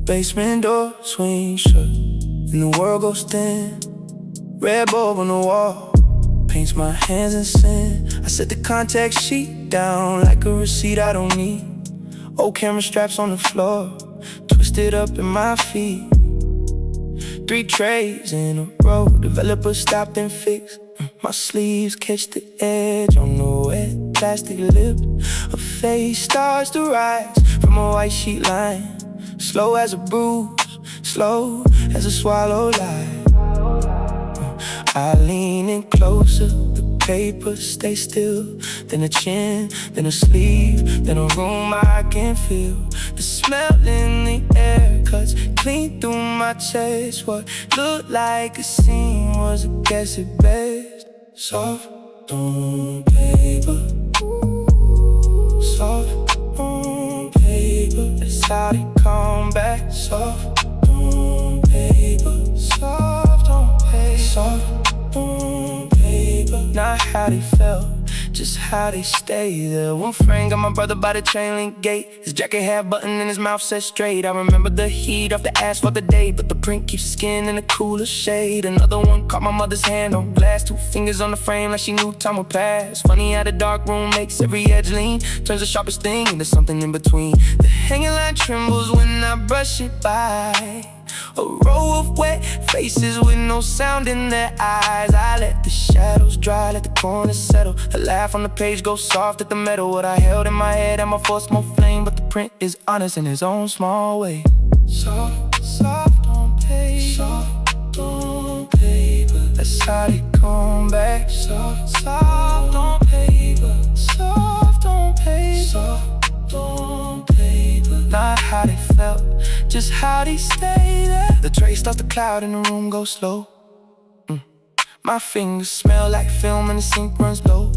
Basement door swing shut and the world goes thin. Red bulb on the wall paints my hands in sin. I set the contact sheet down like a receipt I don't need. Old camera straps on the floor, twisted up in my feet. 3 trays in a row, developer stopped and fixed. My sleeves catch the edge on the wet plastic lip. A face starts to rise from a white sheet line. Slow as a bruise, slow as a swallow lie. I lean in closer, the paper stays still. Then a chin, then a sleeve, then a room I can feel. The smell in the air cuts clean through my chest. What looked like a scene was a guess at best. Soft on paper, soft on paper. That's how they come back. Soft on paper, soft on paper, soft on paper. Not how they felt, just how they stay there. One friend got my brother by the chain link gate. His jacket had button and his mouth set straight. I remember the heat off the asphalt the day, but the print keeps the skin in a cooler shade. Another one caught my mother's hand on glass, 2 fingers on the frame like she knew time would pass. Funny how the dark room makes every edge lean, turns the sharpest thing into something in between. The hanging line trembles when I brush it by. A row of wet faces with no sound in their eyes. I let the shadows dry, let the corners settle. A laugh on the page goes soft at the metal. What I held in my head, I'ma force more flame, but the print is honest in its own small way. Soft, soft on paper, soft on paper. That's how they come back. Soft, soft on paper, soft on paper, soft on paper. Not how they felt, just how they stay there. The tray starts to cloud and the room goes slow. My fingers smell like film and the sink runs low.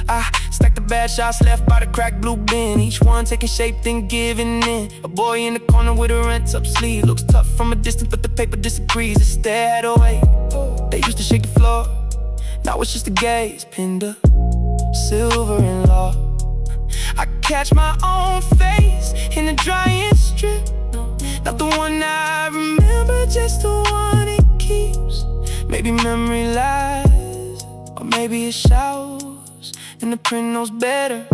I stack the bad shots left by the cracked blue bin, each one taking shape then giving in. A boy in the corner with a rent up sleeve, looks tough from a distance but the paper disagrees. It's stared away. They used to shake the floor, now it's just a gaze pinned up, silver and law. I catch my own face in the drying strip, not the one I remember, just the one it keeps. Maybe memory lies, or maybe it shouts, and the print knows better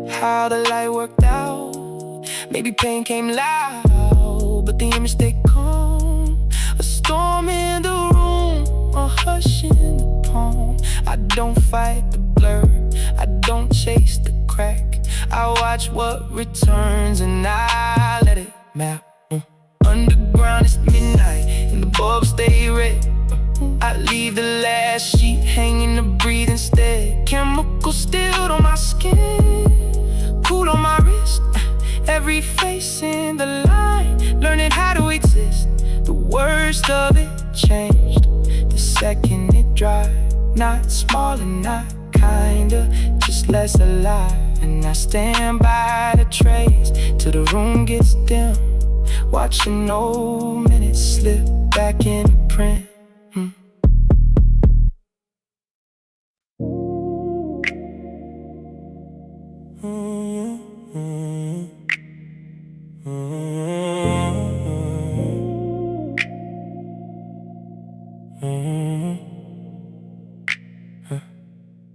how the light worked out. Maybe pain came loud, but the image stayed calm. A storm in the room, a hush in the palm. I don't fight the blur, I don't chase the crack. I watch what returns and I let it map. Underground it's midnight and the bulbs stay red. I leave the last sheet hanging to breathe instead. Chemicals still on my skin, cool on my wrist. Every face in the line, learning how to exist. The worst of it changed the second it dried. Not small and not kinda, just less alive. And I stand by the trays till the room gets dim, watching old minutes slip back into print.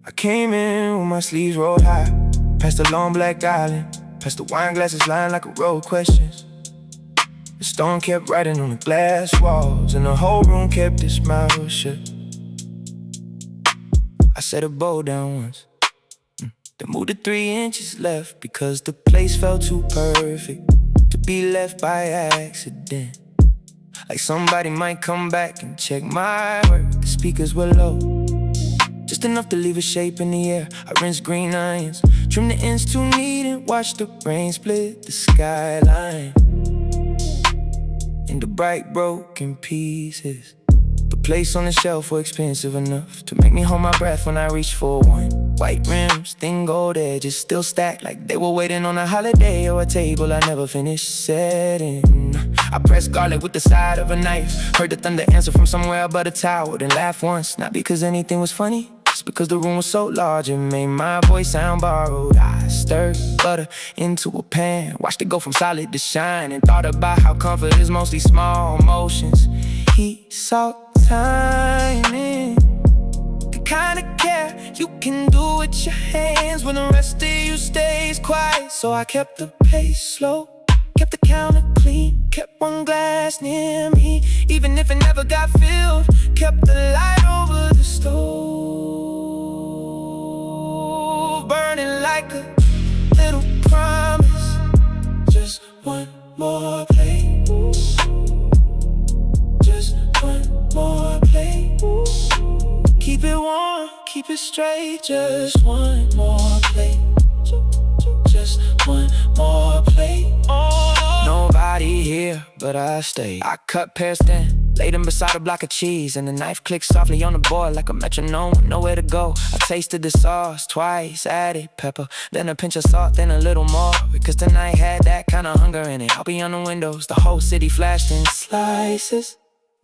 I came in with my sleeves rolled high, past the long black island, past the wine glasses lying like a row of questions. The stone kept writing on the glass walls, and the whole room kept its mouth shut. I set a bow down once, then moved it 3 inches left, because the place felt too perfect to be left by accident. Like somebody might come back and check my work. The speakers were low, just enough to leave a shape in the air. I rinsed green onions, trimmed the ends too neat, and watched the rain split the skyline into bright broken pieces. The plates on the shelf were expensive enough to make me hold my breath when I reached for one. White rims, thin gold edges, still stacked like they were waiting on a holiday or a table I never finished setting. I pressed garlic with the side of a knife, heard the thunder answer from somewhere above the tower, then laughed once, not because anything was funny, Just because the room was so large, it made my voice sound borrowed. I stirred butter into a pan, watched it go from solid to shine, and thought about how comfort is mostly small motions. Heat, salt, timing, the kind of care you can do with your hands when the rest of you stays quiet. So I kept the pace slow, kept the counter clean, kept one glass near me, even if it never got filled. Kept the light over the stove, burning like a little promise. Just one more plate, just one more plate. Keep it warm, keep it straight. Just one more plate, just one more plate. Oh, nobody here, but I stayed. I cut pears thin, laid them beside a block of cheese, and the knife clicked softly on the board like a metronome with nowhere to go. I tasted the sauce twice, added pepper, then a pinch of salt, then a little more, because tonight had that kind of hunger in it. I'll be on the windows, the whole city flashed in slices.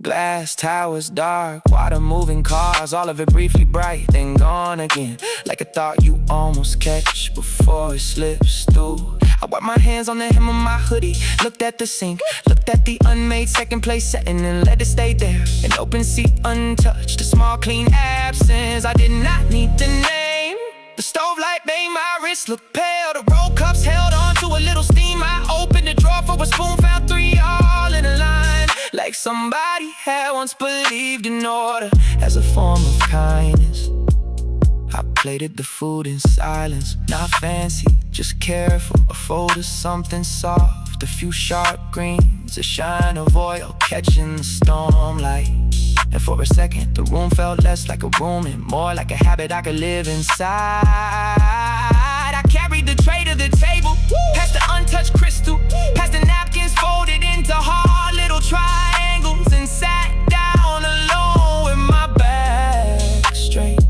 Glass towers dark, water moving cars, all of it briefly bright, then gone again, like a thought you almost catch before it slips through. I wiped my hands on the hem of my hoodie, looked at the sink, looked at the unmade second place setting, and let it stay there. An open seat untouched, a small clean absence. I did not need the name. The stove light made my wrist look pale. The roll cups held on to a little steam. I opened the drawer for a spoon, found 3 all in a line, like somebody had once believed in order as a form of kindness. I plated the food in silence, not fancy, just careful. A fold of something soft, a few sharp greens, a shine of oil catching the stormlight. And for a second, the room felt less like a room and more like a habit I could live inside. I carried the tray to the table, past the untouched crystal, past the napkins folded into hard little triangles, and sat down alone with my back straight,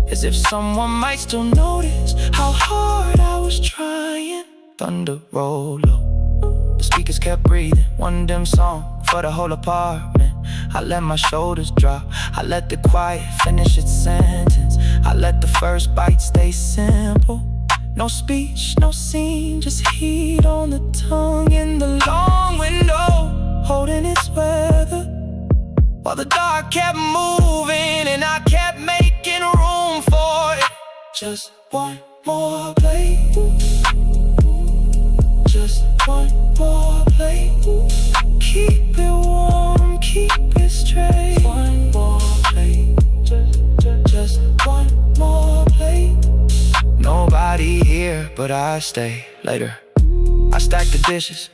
as if someone might still notice how hard I was trying. Thunder rolled low, the speakers kept breathing, one dim song for the whole apartment. I let my shoulders drop, I let the quiet finish its sentence. I let the first bite stay simple. No speech, no scene, just heat on the tongue in the long window, holding its weather, while the dark kept moving and I kept making room for it. Just one more plate, just one more plate. Keep it warm, keep it straight. One more plate, just one more plate. Nobody here, but I stay later. I stacked the dishes,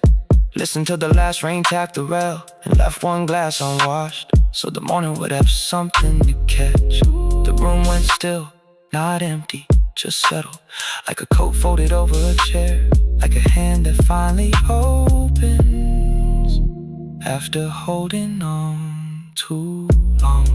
listened till the last rain tapped the rail, and left one glass unwashed, so the morning would have something to catch. The room went still, not empty, just settled, like a coat folded over a chair, like a hand that finally opens after holding on too long.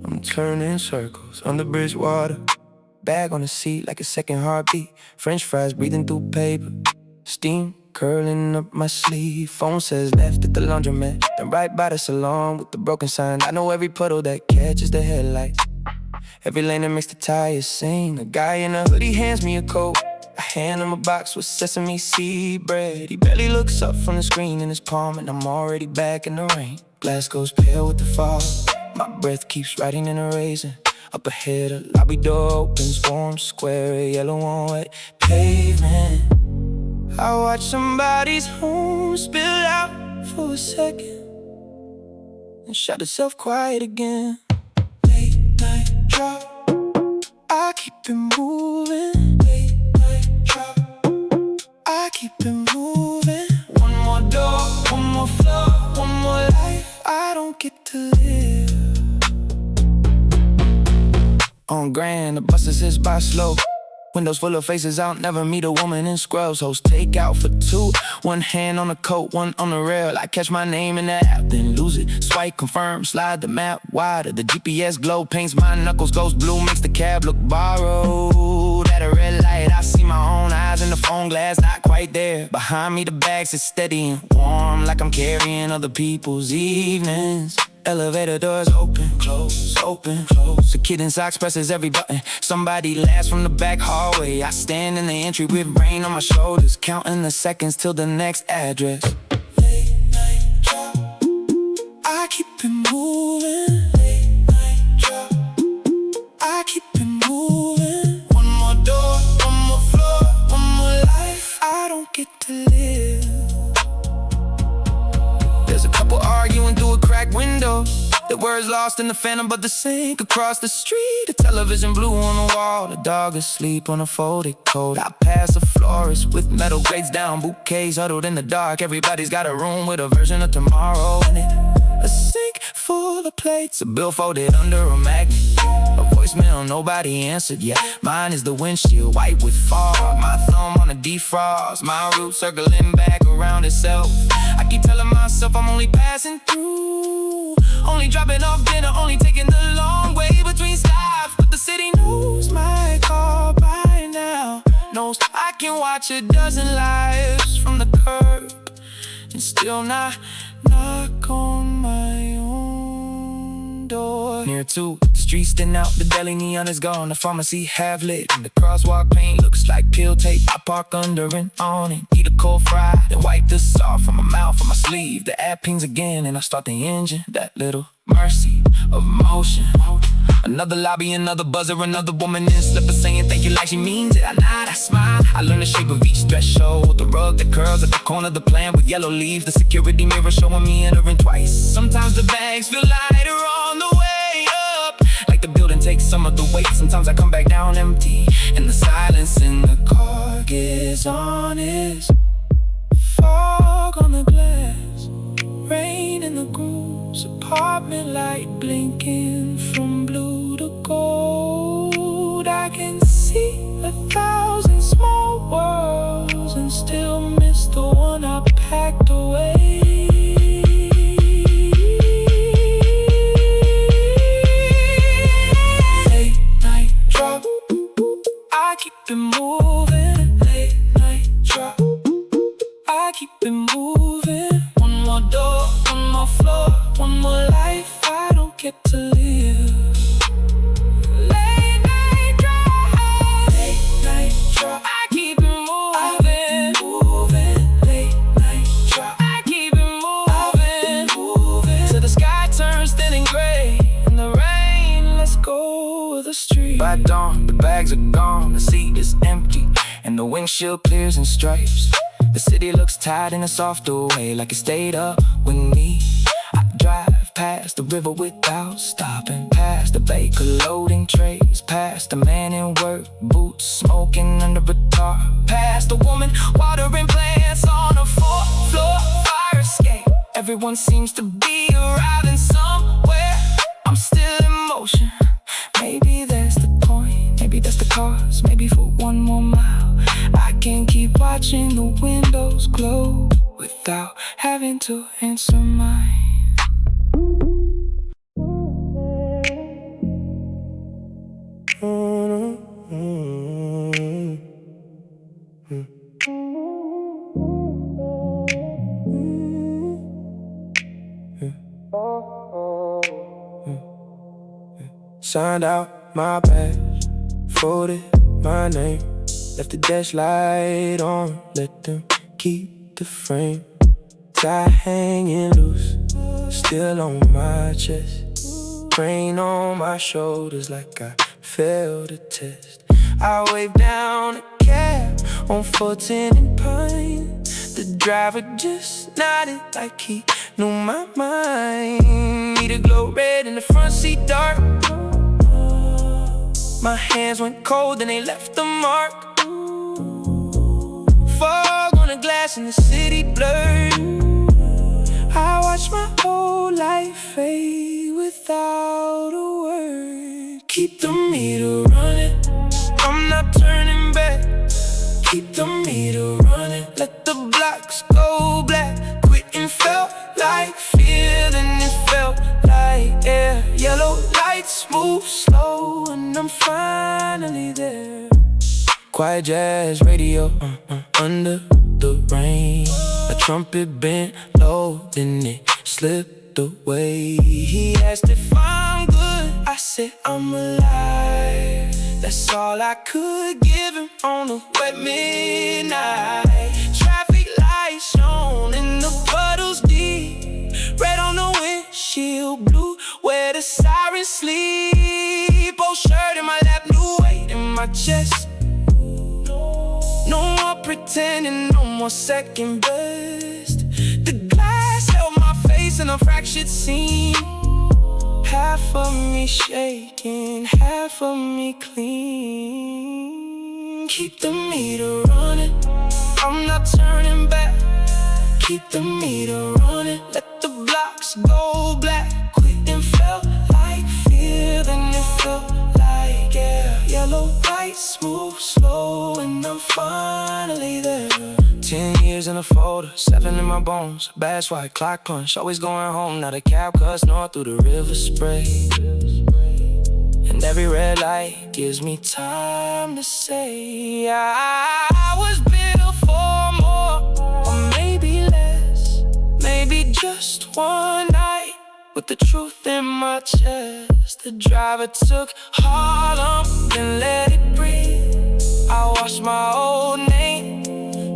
I'm turning circles under bridge water, bag on the seat like a second heartbeat, French fries breathing through paper, steam curling up my sleeve. Phone says left at the laundromat, then right by the salon with the broken sign. I know every puddle that catches the headlights, every lane that makes the tires sing. A guy in a hoodie hands me a coat, I hand him a box with sesame seed bread. He barely looks up from the screen in his palm, and I'm already back in the rain. Glass goes pale with the fog, my breath keeps writing and erasing. Up ahead, a lobby door opens, warm square, yellow on wet pavement. I watch somebody's home spill out for a second, and shut itself quiet again. Late night drop, I keep it moving. Late night drop, I keep it moving. One more door, one more floor, one more life I don't get to live. On Grand, the buses hiss by slow, windows full of faces, I'll never meet a woman in scrubs. Host take out for two, one hand on the coat, one on the rail. I catch my name in the app, then lose it. Swipe, confirm, slide the map wider. The GPS glow paints my knuckles ghost blue, makes the cab look borrowed. At a red light, I see my own eyes in the phone glass, not quite there. Behind me the bags is steady and warm, like I'm carrying other people's evenings. Elevator doors open, close, open, close. The kid in socks presses every button. Somebody laughs from the back hallway. I stand in the entry with rain on my shoulders, counting the seconds till the next address. Late night drop, I keep it moving. Late night drop, I keep it moving. One more door, one more floor, one more life I don't get to live. There's a couple arguing through a cracked window. The words lost in the phantom, but the sink across the street. The television blue on the wall, the dog asleep on a folded coat. I pass a florist with metal grades down, bouquets huddled in the dark. Everybody's got a room with a version of tomorrow in it. A sink full of plates, a bill folded under a magnet. A voicemail nobody answered yet. Mine is the windshield white with fog, my thumb on the defrost, my root circling back around itself. I keep telling myself I'm only passing through, only dropping off dinner, only taking the long way between stops. But the city knows my car by now, knows I can watch a dozen lives from the curb and still not knock on my own door. Near to the streets thin out, the deli neon is gone, the pharmacy half lit, and the crosswalk paint looks like peel tape. I park under an awning, eat a cold fry, then wipe the salt from my mouth or my sleeve. The app pings again and I start the engine. That little mercy of emotion. Another lobby, another buzzer, another woman in slippers saying thank you like she means it. I nod, I smile, I learn the shape of each threshold. The rug that curls at the corner of the plan with yellow leaves. The security mirror showing me entering twice. Sometimes the bags feel lighter on the way up, like the building takes some of the weight. Sometimes I come back down empty, and the silence in the car gets honest. Fog on the glass, rain in the grooves, apartment light blinking from blue to gold. I can see 1,000 small worlds and still miss the one I packed away. Late night drop, I keep it moving. Late night drop, I keep it moving. One more door, one more floor, one more life I don't get to live. Late night drop, late night drop, I keep it moving, moving. Late night drop, I keep it moving, till the sky turns thin and gray and the rain lets go of the street. By dawn, the bags are gone, the seat is empty, and the windshield clears in stripes. The city looks tired in a softer way, like it stayed up with me. I drive past the river without stopping, past the baker loading trays, past the man in work boots smoking under a tarp, past the woman watering plants on a 4th floor fire escape. Everyone seems to be arriving somewhere. I'm still in motion. Maybe that's the point, maybe that's the cause. Maybe for one more mile I can keep watching the windows glow without having to answer mine. Signed out my badge, folded my name, left the dash light on, let them keep the frame. Tie hanging loose, still on my chest, brain on my shoulders like I failed a test. I waved down a cab on 410 and Pine. The driver just nodded like he knew my mind. Me to glow red in the front seat dark. My hands went cold and they left a mark. Fog on the glass and the city blurred. I watched my whole life fade without a word. Keep the meter running, I'm not turning back. Keep the meter running, let the blocks go black. Quitting felt like fear, then it felt like air. Yellow lights move slow and I'm finally there. Quiet jazz radio, under the rain. A trumpet bent low, then it slipped away. He asked if I'm good, I said I'm alive. That's all I could give him on a wet midnight. Traffic lights shone in the puddles deep, red on the windshield, blue where the sirens sleep. Old shirt in my lap, new weight in my chest. No more pretending, no more second best. The glass held my face in a fractured scene. Half of me shaking, half of me clean. Keep the meter running, I'm not turning back. Keep the meter running, let the blocks go black. Quit and felt like fear, then it felt like air. Yellow lights move slow and I'm finally there. 10 years in a folder, 7 in my bones. Bass white clock punch, always going home. Now the cab cuts north through the river spray. And every red light gives me time to say I was built for more, or maybe less. Maybe just one night with the truth in my chest. The driver took Harlem, then let it breathe. I watched my old name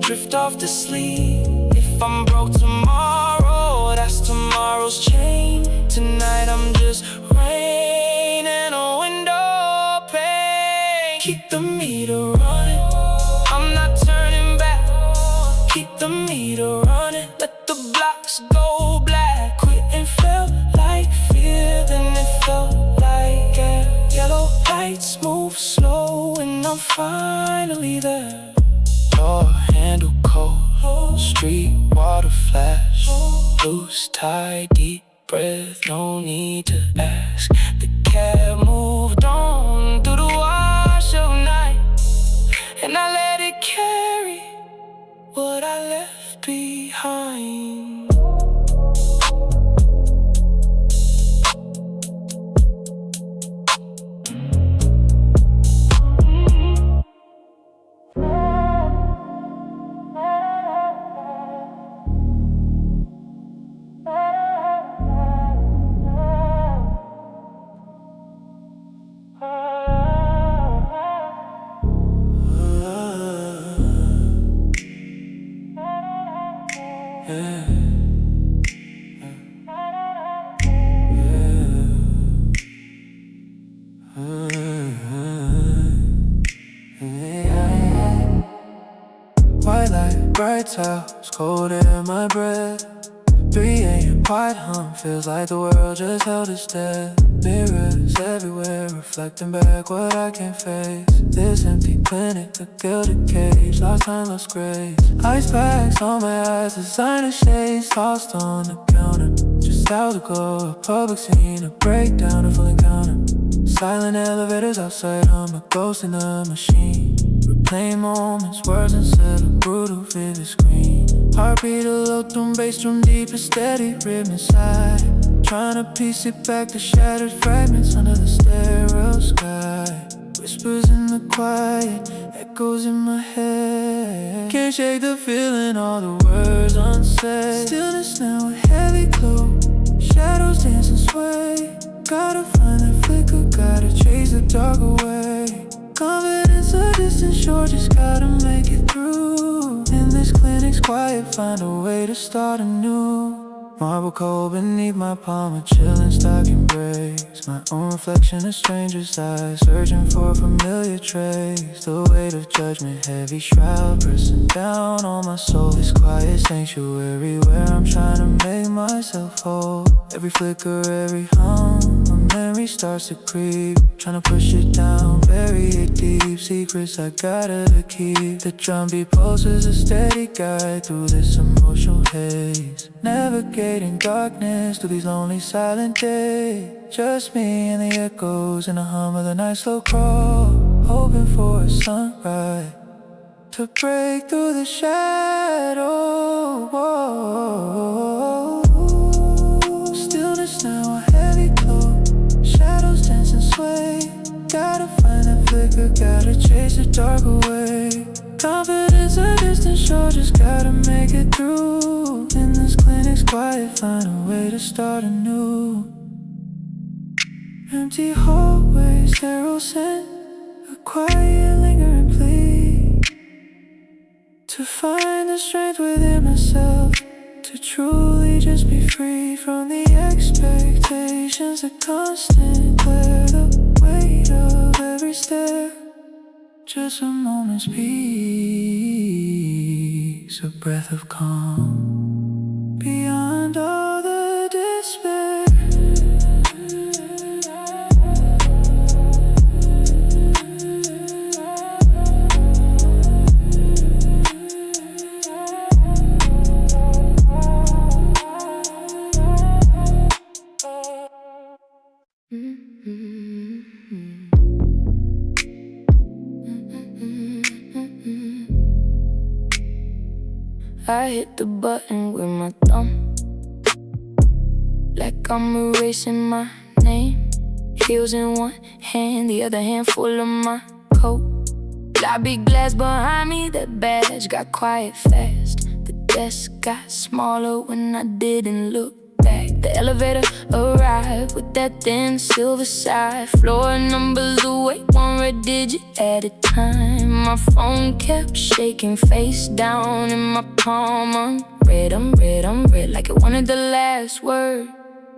drift off to sleep. If I'm broke tomorrow, that's tomorrow's chain. Tonight I'm just rain in a window pane. Keep the meter running, I'm not turning back. Keep the meter running, let the blocks go black. Quit and felt like fear, then it felt like air. Yellow lights move slow and I'm finally there. Door handle cold, street water flash. Loose tie, deep breath, no need to ask. The cab moved on through the wash of night, and I let it carry what I left behind. White light, bright towels, cold in my breath. 3 a.m. quiet hum, feels like the world just held its death. Mirrors everywhere, reflecting back what I can't face. This empty clinic, the gilded cage, lost time, lost grace. Ice packs on my eyes, designer shades tossed on the counter. Just out to go, a public scene, a breakdown, a full encounter. Silent elevators outside, I'm a ghost in the machine. Replaying moments, words instead of brutal, vivid screen. Heartbeat a low tone, bass drum deep, a steady rhythm inside. Trying to piece it back to shattered fragments under the stereo sky. Whispers in the quiet, echoes in my head. Can't shake the feeling, all the words unsaid. Stillness now, a heavy cloak, shadows dance and sway. Gotta find that flicker, gotta chase the dark away. Confidence a distant shore, just gotta make it through. In this clinic's quiet, find a way to start anew. Marble cold beneath my palm, a chilling stock embrace. My own reflection, a stranger's eyes, searching for a familiar trace. The weight of judgment, heavy shroud, pressing down on my soul. This quiet sanctuary where I'm trying to make myself whole. Every flicker, every hum, my memory starts to creep. Trying to push it down, bury it deep. Secrets I gotta keep. The drumbeat pulses a steady guide through this emotional haze. Navigating darkness through these lonely silent days. Just me and the echoes and the hum of the night slow crawl. Hoping for a sunrise to break through the shadow. Whoa. Stillness now, a heavy cloak, shadows dance and sway. Gotta find that flicker, liquor, gotta chase the dark away. Confidence a distant shore, just gotta make it through. In this clinic's quiet, find a way to start anew. Empty hallways, sterile scent, a quiet lingering plea to find the strength within myself, to truly just be free from the expectations that constant clear the weight of every step. Just a moment's peace, a breath of calm beyond all the despair. I hit the button with my thumb, like I'm erasing my name. Heels in one hand, the other hand full of my coat. Lobby glass behind me, that badge got quiet fast. The desk got smaller when I didn't look back. The elevator arrived with that thin silver side. Floor numbers away, one red digit at a time. My phone kept shaking face down in my palm. I'm red, like it wanted the last word.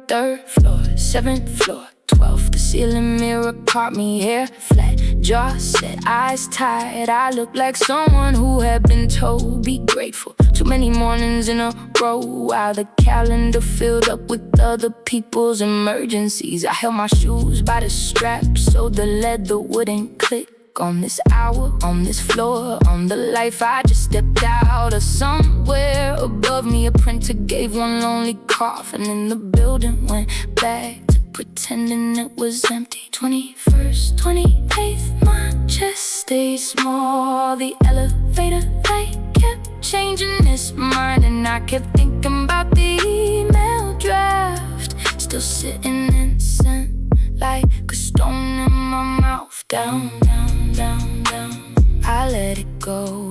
3rd floor, 7th floor, 12th. The ceiling mirror caught me, hair flat, jaw set, eyes tied. I look like someone who had been told, be grateful. Too many mornings in a row, while the calendar filled up with other people's emergencies. I held my shoes by the strap so the leather wouldn't click. On this hour, on this floor, on the life I just stepped out of. Somewhere above me a printer gave one lonely cough, and then the building went back to pretending it was empty. 21st, 28th, my chest stayed small. The elevator light kept changing its mind, and I kept thinking about the email draft, still sitting innocent like a stone in my mouth. Down, down, down, down, I let it go.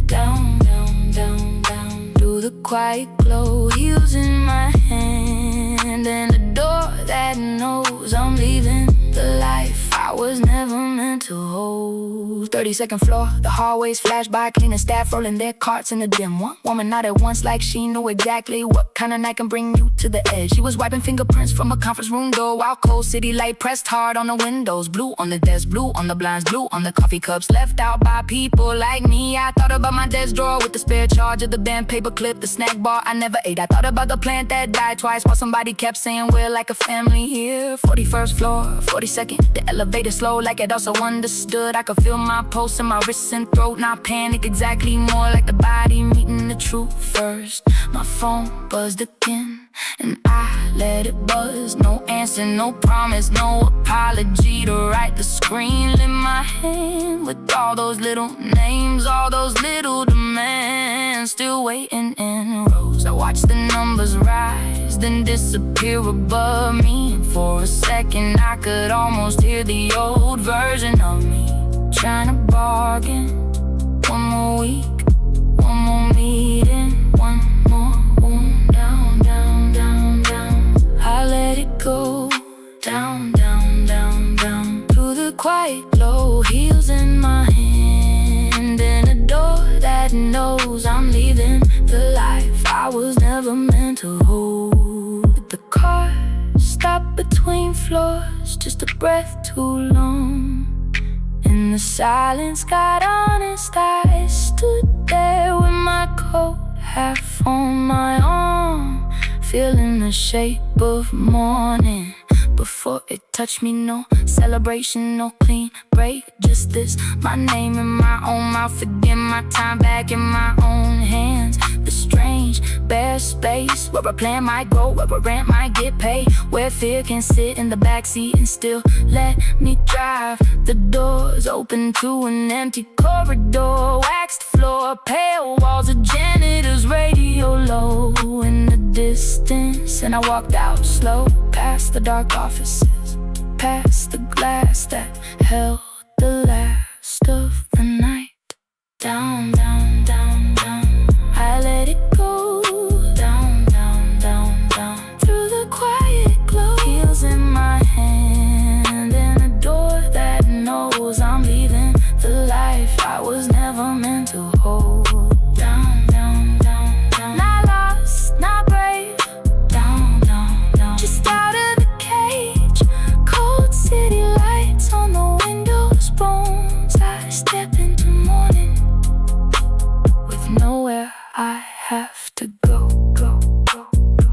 Down, down, down, down, through the quiet glow. Heels in my hand, and a door that knows I'm leaving the life I was never meant to hold. 32nd floor, the hallways flash by, cleaning staff rolling their carts in the dim. One woman out at once like she knew exactly what kind of night can bring you to the edge. She was wiping fingerprints from a conference room door, while cold city light pressed hard on the windows. Blue on the desk, blue on the blinds, blue on the coffee cups left out by people like me. I thought about my desk drawer with the spare charge of the band paper clip, the snack bar I never ate. I thought about the plant that died twice, while somebody kept saying we're like a family here. 41st floor, 42nd, the elevator slow like it also understood. I could feel my pulse in my wrists and throat, not panic exactly, more like the body meeting the truth first. My phone buzzed again, and I let it buzz. No answer, no promise, no apology to write the screen. In my hand with all those little names, all those little demands, still waiting in rows. I watched the numbers rise, then disappear above me. And for a second I could almost hear the old version of me trying to bargain. One more week, one more meeting, one more wound. Down, down, down, down, I let it go. Down, down, down, down, through the quiet glow. Heels in my hand, and a door that knows I'm leaving the life I was never meant to hold. The car stopped between floors, just a breath too long. In the silence got honest, I stood there with my coat half on my arm, feeling the shape of morning before it touched me. No celebration, no clean break, just this, my name in my own mouth again, my time back in my own hands. The strange bare space where a plan might grow, where a rent might get paid, where fear can sit in the backseat and still let me drive. The doors open to an empty corridor, waxed floor, pale walls, a janitor's radio low in the distance. And I walked out slow, past the dark offices, past the glass that held the last of the night. Down, down, down, down, I let it go. Down, down, down, down, through the quiet glow. Heels in my hand and a door that knows I'm leaving the life I was never meant to hold. Down, down, down, down, not lost, not brave. Down, down, down, just out of the cage. Cold city lights on the windows, bones. I step into morning with nowhere I have to go, go, go, go.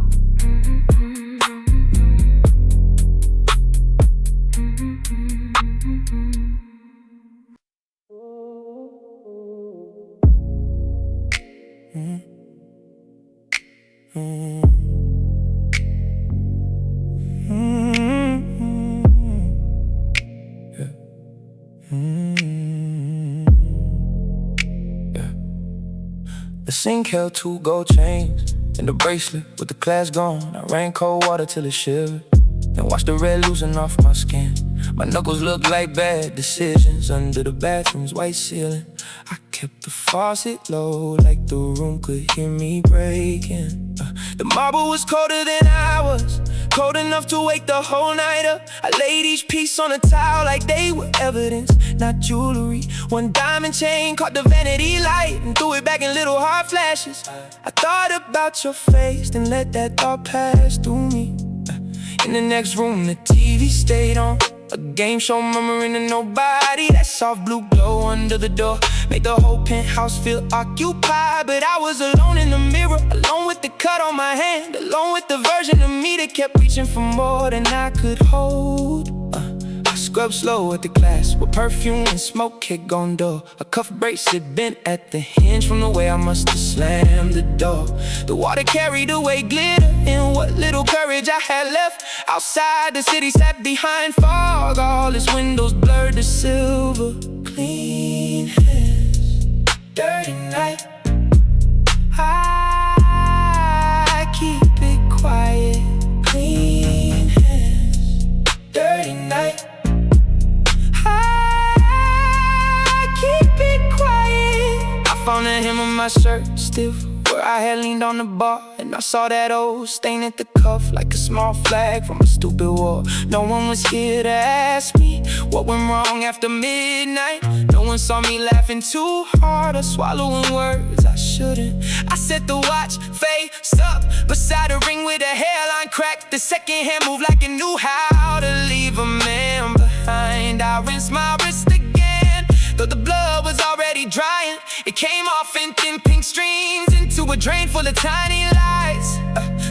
The sink held 2 gold chains and a bracelet with the clasp gone. I ran cold water till it shivered, then watched the red loosen off my skin. My knuckles looked like bad decisions under the bathroom's white ceiling. I kept the faucet low like the room could hear me breaking. The marble was colder than I was, cold enough to wake the whole night up. I laid each piece on a towel like they were evidence, not jewelry. One diamond chain caught the vanity light and threw it back in little hard flashes. I thought about your face, then let that thought pass through me. In the next room, the TV stayed on, a game show murmuring to nobody. That soft blue glow under the door made the whole penthouse feel occupied. But I was alone in the mirror, alone with the cut on my hand, alone with the version of me that kept reaching for more than I could hold. I scrubbed slow at the glass with perfume and smoke had gone dull. A cuff bracelet bent at the hinge from the way I must have slammed the door. The water carried away glitter and what little courage I had left. Outside the city sat behind fog, all its windows blurred to silver. Clean hands, dirty night. I keep it quiet. Clean hands, dirty night. I found the hem of my shirt stiff where I had leaned on the bar, and I saw that old stain at the cuff like a small flag from a stupid war. No one was here to ask me what went wrong after midnight. No one saw me laughing too hard or swallowing words I shouldn't. I set the watch face up beside a ring with a hairline cracked. The second hand moved like it knew how to leave a man behind. I rinsed my wrist again, though the blood was already drying. It came off in thin pink streams into a drain full of tiny lights.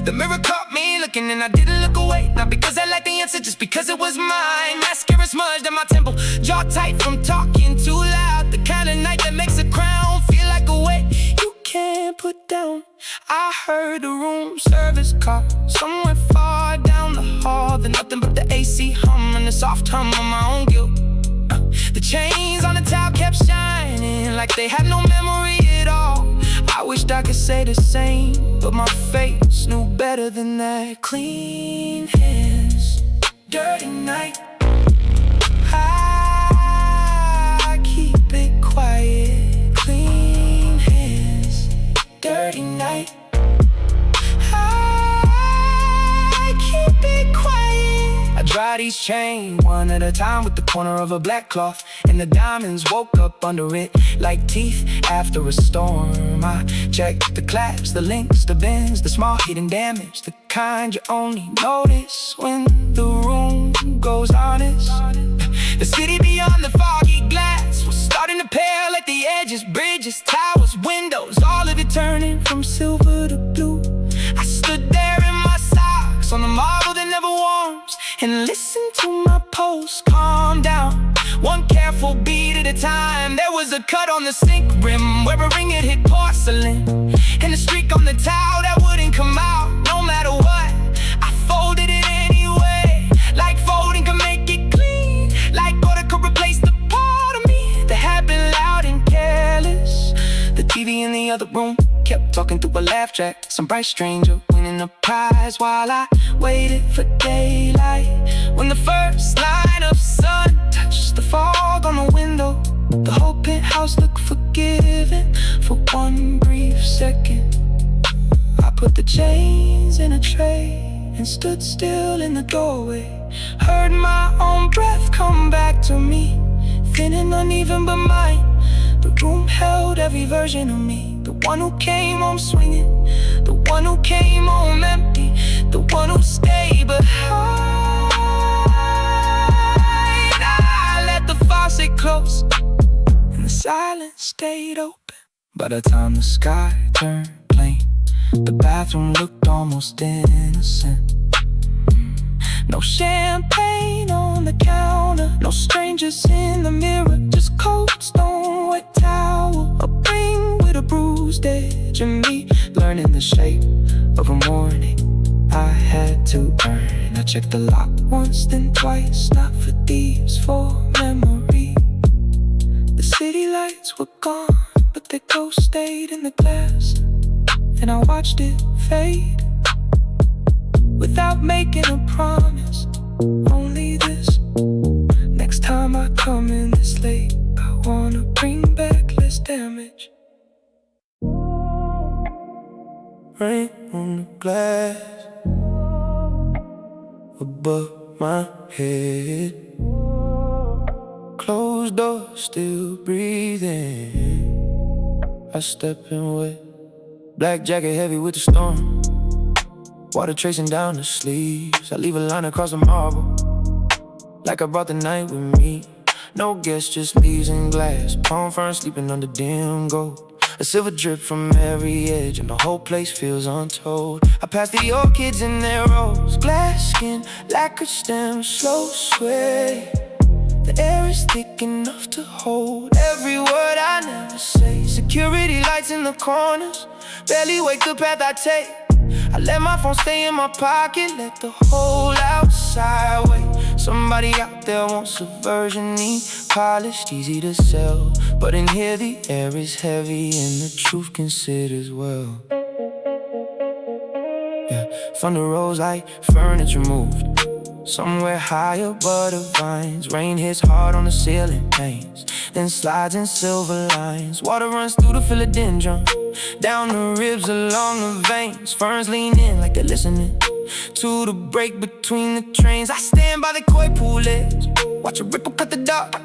The mirror caught me looking and I didn't look away. Not because I liked the answer, just because it was mine. Mascara smudged on my temple, jaw tight from talking too loud. The kind of night that makes a crown feel like a weight you can't put down. I heard the room service call somewhere far down the hall. Then nothing but the AC hum and the soft hum of my own guilt. The chains on the towel kept shining like they had no memory at all. I wished I could say the same, but my face knew better than that. Clean hands, dirty night. I keep it quiet. Clean hands, dirty night. I keep it quiet. I dried each chain one at a time with the corner of a black cloth, and the diamonds woke up under it like teeth after a storm. I checked the clasps, the links, the bends, the small hidden damage, the kind you only notice when the room goes honest. The city beyond the foggy glass was starting to pale at the edges, bridges, towers, windows, all of it turning from silver to blue. I stood there in my socks on the marble that never warms and listened to my pulse calm down, one careful beat at a time. There was a cut on the sink rim where a ring had hit porcelain, and a streak on the towel that wouldn't come out no matter what. I folded it anyway, like folding could make it clean, like order could replace the part of me that had been loud and careless. The TV in the other room kept talking through a laugh track, some bright stranger winning a prize while I waited for daylight. When the first line of sun touched the fog on the house look forgiving for one brief second. I put the chains in a tray and stood still in the doorway. Heard my own breath come back to me, thin and uneven but mine. The room held every version of me, the one who came home swinging, the one who came home empty, the one who stayed behind. I let the faucet close and the silence stayed open. By the time the sky turned plain, the bathroom looked almost innocent. No champagne on the counter, no strangers in the mirror, just cold stone, wet towel, a ring with a bruised edge, and me learning the shape of a morning I had to earn. I checked the lock once, then twice, not for thieves, for memory. The city lights were gone, but their ghost stayed in the glass, and I watched it fade without making a promise, only this: next time I come in this late, I wanna bring back less damage. Rain on the glass above my head, closed door still breathing. I step in wet, black jacket heavy with the storm, water tracing down the sleeves. I leave a line across the marble, like I brought the night with me. No guests, just leaves and glass, palm ferns sleeping under dim gold. A silver drip from every edge, and the whole place feels untold. I pass the old kids in their rows, glass skin, lacquered stems, slow sway. The air is thick enough to hold every word I never say. Security lights in the corners, barely wake the path I take. I let my phone stay in my pocket, let the whole outside wait. Somebody out there wants a version, neat, polished, easy to sell. But in here the air is heavy and the truth considers well. Yeah, thunder rolls like furniture moved somewhere high above the vines. Rain hits hard on the ceiling panes, then slides in silver lines. Water runs through the philodendron, down the ribs along the veins. Ferns lean in like they're listening to the break between the trains. I stand by the koi pool edge, watch a ripple cut the dark.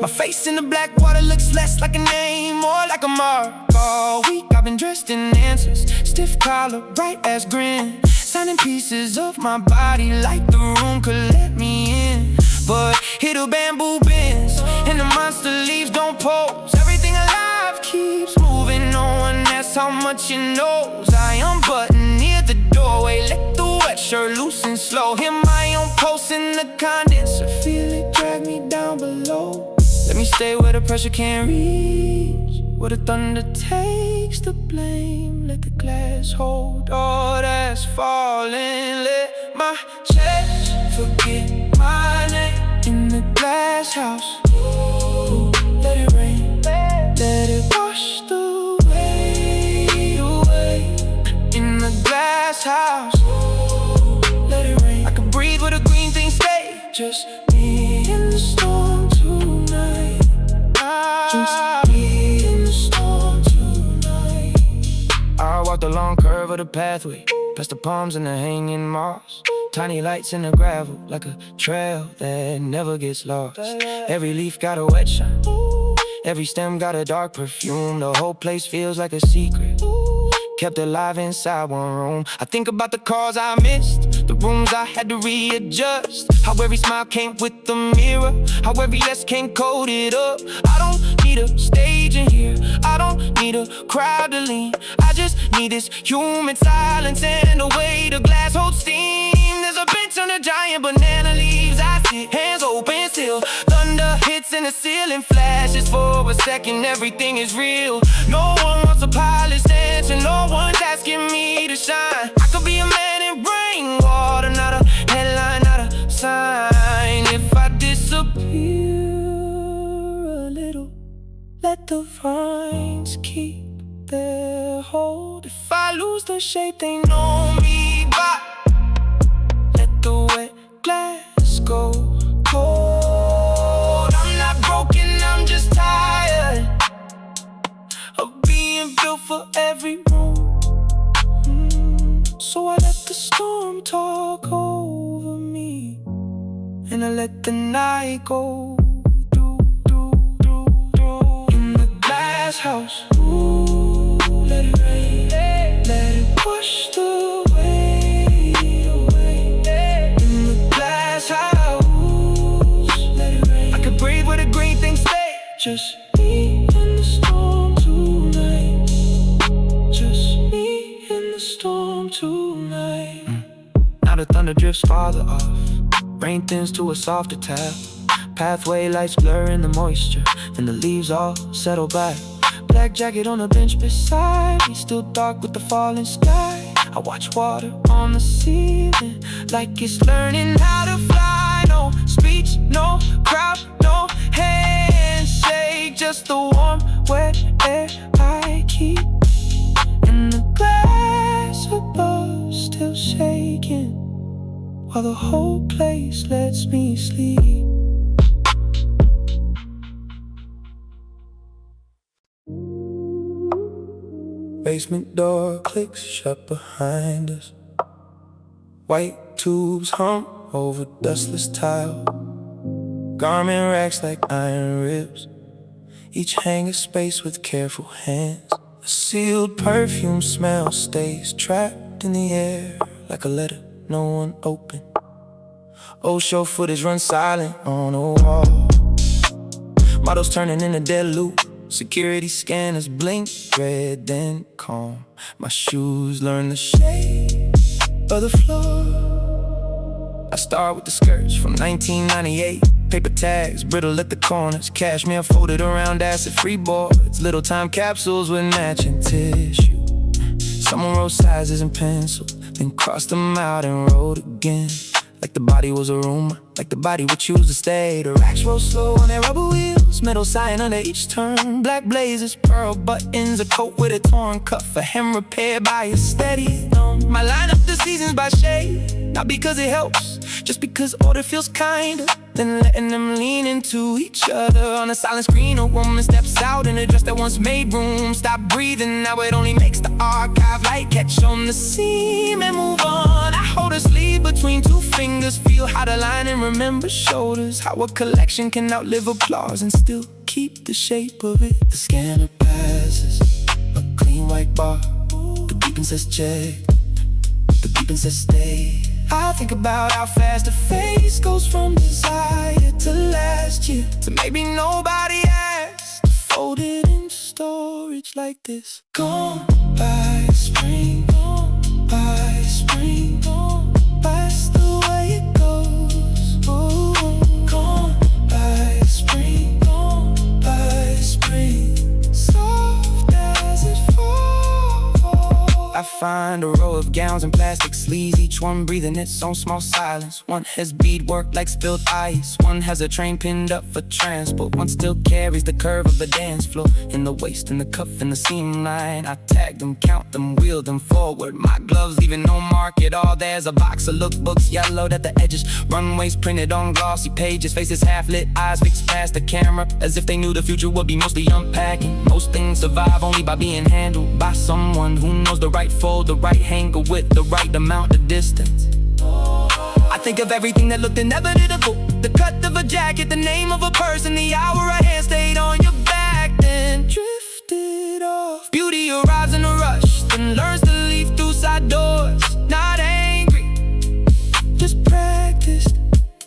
My face in the black water looks less like a name, more like a mark. All week I've been dressed in answers, stiff collar, bright ass grin, signing pieces of my body like the room could let me in. But it'll bamboo bends, and the monster leaves don't pose. Everything alive keeps moving, no one asks how much it knows. I unbutton near the doorway, let the wet shirt loose and slow. Hear my own pulse in the condenser, feel it drag me down below. Let me stay where the pressure can't reach, where the thunder takes the blame. Let the glass hold all that's falling. Let my chest forget my name in the glass house. Ooh, let it rain, let it wash the way away. In the glass house, ooh, let it rain. I can breathe where the green things stay. Just me in the storm tonight. Just me in the storm tonight. I walk the long curve of the pathway, past the palms and the hanging moss. Tiny lights in the gravel, like a trail that never gets lost. Every leaf got a wet shine, every stem got a dark perfume. The whole place feels like a secret, kept alive inside one room. I think about the calls I missed, the rooms I had to readjust. How every smile came with the mirror, how every yes came coded up. I don't need a stage in here, I don't need a crowd to lean. I just need this human silence and the way the glass holds steam. There's a bench under giant banana leaves. I sit, hands open still. Thunder hits and the ceiling flashes. For a second, everything is real. No one wants a polished answer, no one's asking me to shine. I could be a man in rainwater, not a headline, not a sign. If I disappear a little, let the vines keep their hold. If I lose the shape they know me by, let the wet glass go cold. I'm not broken, I'm just tired. and I let the night go through. In the glass house, ooh, let it rain, let it wash the weight away. In the glass house, let it rain. I could breathe where the green things stay. Just me in the storm tonight. Just me in the storm tonight. Now the thunder drifts farther off. Rain thins to a softer tap. Pathway lights blur in the moisture. Then the leaves all settle back. Black jacket on the bench beside me, still dark with the falling sky. I watch water on the ceiling, like it's learning how to fly. No speech, no crowd, no handshake, just the warm, wet air I keep. And the glass above still shaking, while the whole place lets me sleep. Basement door clicks shut behind us. White tubes hum over dustless tile. Garment racks like iron ribs, each hanger spaced with careful hands. A sealed perfume smell stays trapped in the air, like a letter no one opened. Old show footage runs silent on a wall. Models turning in a dead loop. Security scanners blink red and calm. My shoes learn the shape of the floor. I start with the skirts from 1998. Paper tags, brittle at the corners. Cashmere folded around acid-free boards. Little time capsules with matching tissue. Someone wrote sizes in pencil, then crossed them out and wrote again. Like the body was a rumor, like the body would choose to stay. The racks roll slow on their rubber wheels, metal sign under each turn. Black blazers, pearl buttons, a coat with a torn cuff, a hem repaired by a steady thumb. I line up the seasons by shade, not because it helps, just because order feels kinder than letting them lean into each other. On a silent screen, a woman steps out in a dress that once made room. Stop breathing, now it only makes the archive light catch on the seam and move on. I hold her sleeve between two fingers, feel how the line and remember shoulders. How a collection can outlive applause and still keep the shape of it. The scanner passes, a clean white bar. The beeping says check, the beeping says stay. I think about how fast a face goes from desire to last year, to maybe nobody asked to fold it in storage like this. Gone by spring, gone by spring, gone. That's the way it goes. Oh, gone by spring, gone by spring. Soft as it falls. I find a row of gowns and plastic sleeves, each one breathing its own small silence. One has beadwork like spilled ice, one has a train pinned up for transport, one still carries the curve of the dance floor. In the waist, in the cuff, in the seam line, I tag them, count them, wheel them forward. My gloves leaving no mark at all. There's a box of lookbooks, yellowed at the edges, runways printed on glossy pages, faces half lit, eyes fixed past the camera, as if they knew the future would be mostly unpacking. Most things survive only by being handled by someone who knows the right fold, the right hanger with the right amount of distance. I think of everything that looked inevitable, the cut of a jacket, the name of a person, the hour a hand stayed on your back, then drifted off. Beauty arrives in a rush, then learns to leave through side doors. Not angry, just practiced.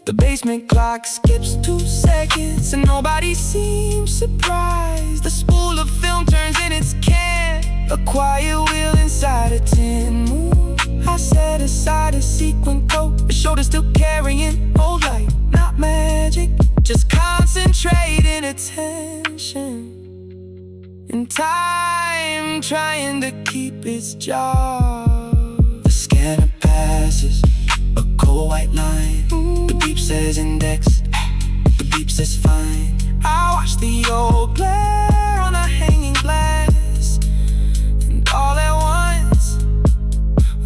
The basement clock skips 2 seconds and nobody seems surprised. The spool of film turns in its can, a quiet wheel inside a tin moon. I set aside a sequin coat, a shoulder still carrying old light. Not magic, just concentrating attention. In time, trying to keep its job. The scanner passes, a cold white line. The beep says index, the beep says fine. I watch the old glare on the hanging glass, and all at once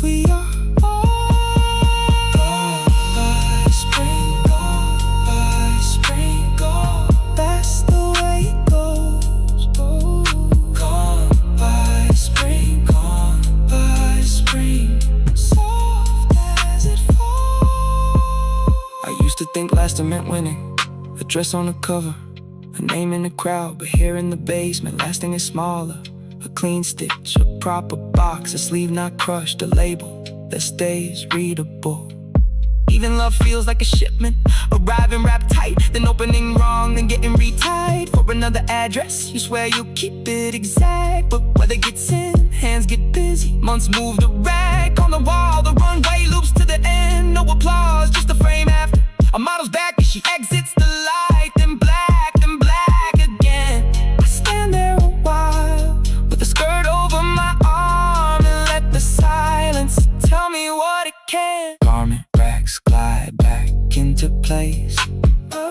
we are all gone by spring, gone by spring, gone. That's the way it goes. Oh, gone by spring, gone by spring. Soft as it falls. I used Used to think lasting meant winning, a dress on the cover, a name in the crowd. But here in the basement, lasting is smaller. A clean stitch, a proper box, a sleeve not crushed, a label that stays readable. Even love feels like a shipment, arriving wrapped tight, then opening wrong, then getting retied for another address. You swear you'll keep it exact, but weather gets in, hands get busy. Months move the rack on the wall, the runway loops to the end. No applause, just a frame after a model's back as she exits the light. Then black again. I stand there a while with the skirt over my arm and let the silence tell me what it can. Garment racks glide back into place.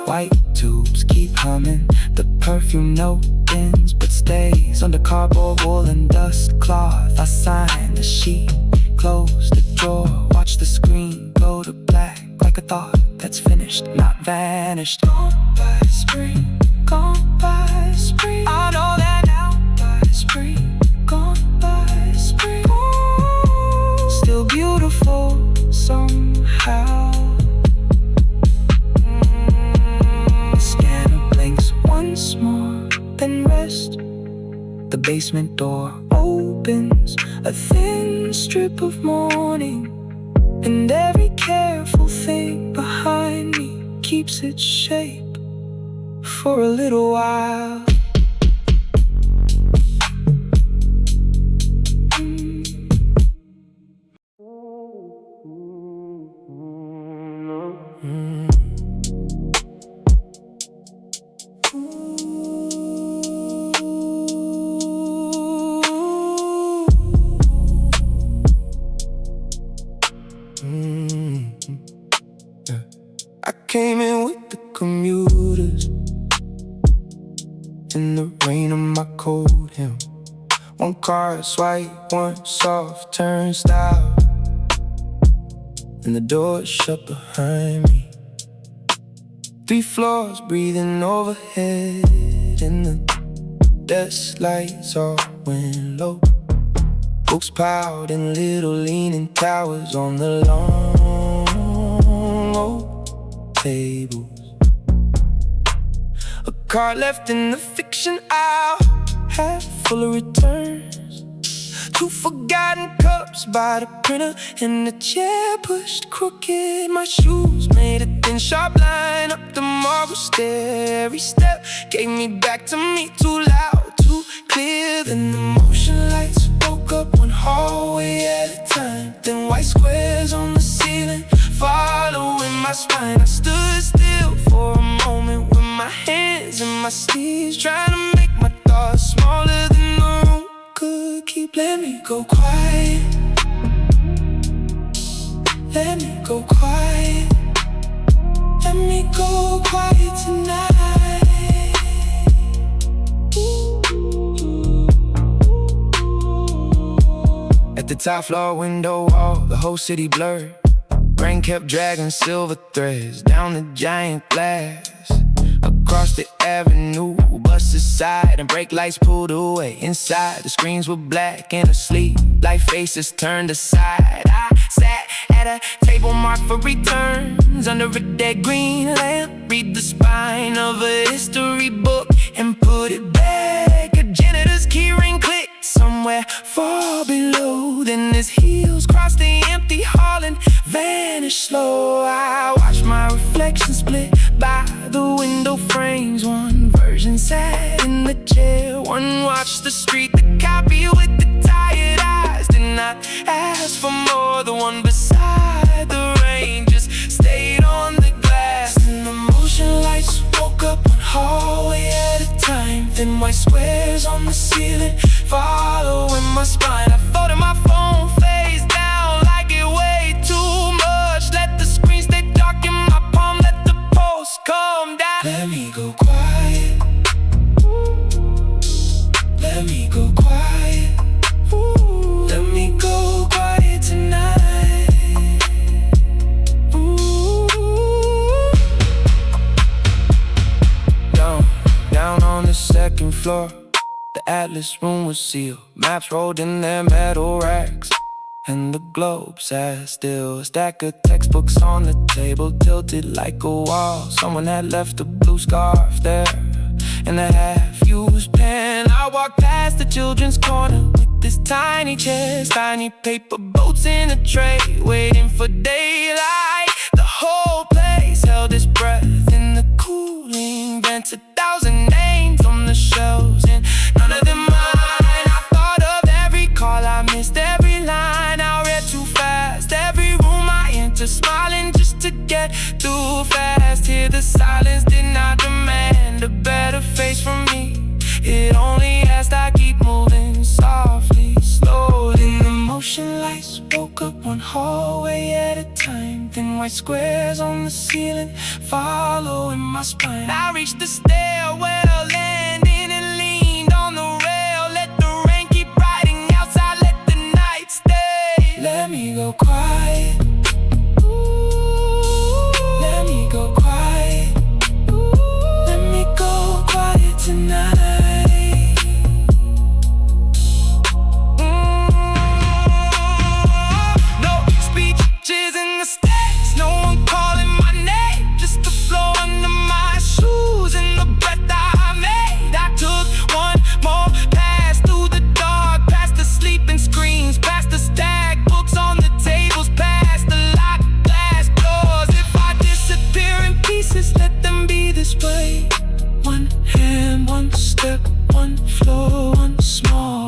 White tubes keep humming, the perfume no ends but stays. Under cardboard, wool and dust cloth, I sign the sheet, close the drawer, watch the screen go to black, like a thought that's finished, not vanished. Gone by spring, gone by spring, I know that now. By spring, gone by spring, still beautiful somehow. The scanner blinks once more, then rest. The basement door opens, a thin strip of morning, and every careful thing behind me keeps its shape for a little while. I came in with the commuters in the rain of my cold hem. One car swipe, one soft turnstile, and the door shut behind me. 3 floors breathing overhead, and the desk lights all went low. Books piled in little leaning towers on the long old tables. A card left in the fiction aisle, half full of returns. 2 forgotten cups by the printer, and the chair pushed crooked. My shoes made a thin sharp line up the marble stair. Every step gave me back to me, too loud, too clear. Then the motion lights woke up one hallway at a time, then white squares on the ceiling following my spine. I stood still for a moment with my hands in my sleeves, trying to make my thoughts smaller than the room could keep. Let me go quiet, let me go quiet, let me go quiet tonight. At the top floor window wall, the whole city blurred. Rain kept dragging silver threads down the giant glass. Across the avenue, buses sighed and brake lights pulled away. Inside, the screens were black and asleep, like faces turned aside. I sat at a table marked for returns under a dead green lamp. Read the spine of a history book and put it back. A janitor's keyring clicked somewhere far below. Then his heels crossed the empty hall and vanished slow. I watched my reflection split by the window frames. One version sat in the chair, one watched the street. The copy with the tired eyes did not ask for more. The one beside the rain just stayed on the glass. And the motion lights woke up one hallway at a time, then white squares on the ceiling following my spine. I folded my phone face down like it weighed too much. Let the screen stay dark in my palm, let the post come down. Let me go quiet, let me go quiet, let me go quiet tonight. Down on the second floor, the Atlas room was sealed. Maps rolled in their metal racks. and the globe sat still. A stack of textbooks on the table, tilted like a wall. Someone had left a blue scarf there and a half-used pen. I walked past the children's corner with this tiny chairs, tiny paper boats in a tray, waiting for daylight. The whole place held its breath in the cooling vents. 1,000 names on the shelves and none of them mine. I thought of every call I missed, every line I read too fast, every room I entered smiling just to get through fast. Here the silence did not demand a better face from me. It only asked I keep moving softly, slowly. The motion lights woke up one hallway at a time, thin white squares on the ceiling following my spine. I reached the stairwell, landing and leaned on the rail. Let the rain keep riding outside, let the night stay. Let me go quiet. Let me go quiet. Let me go quiet tonight.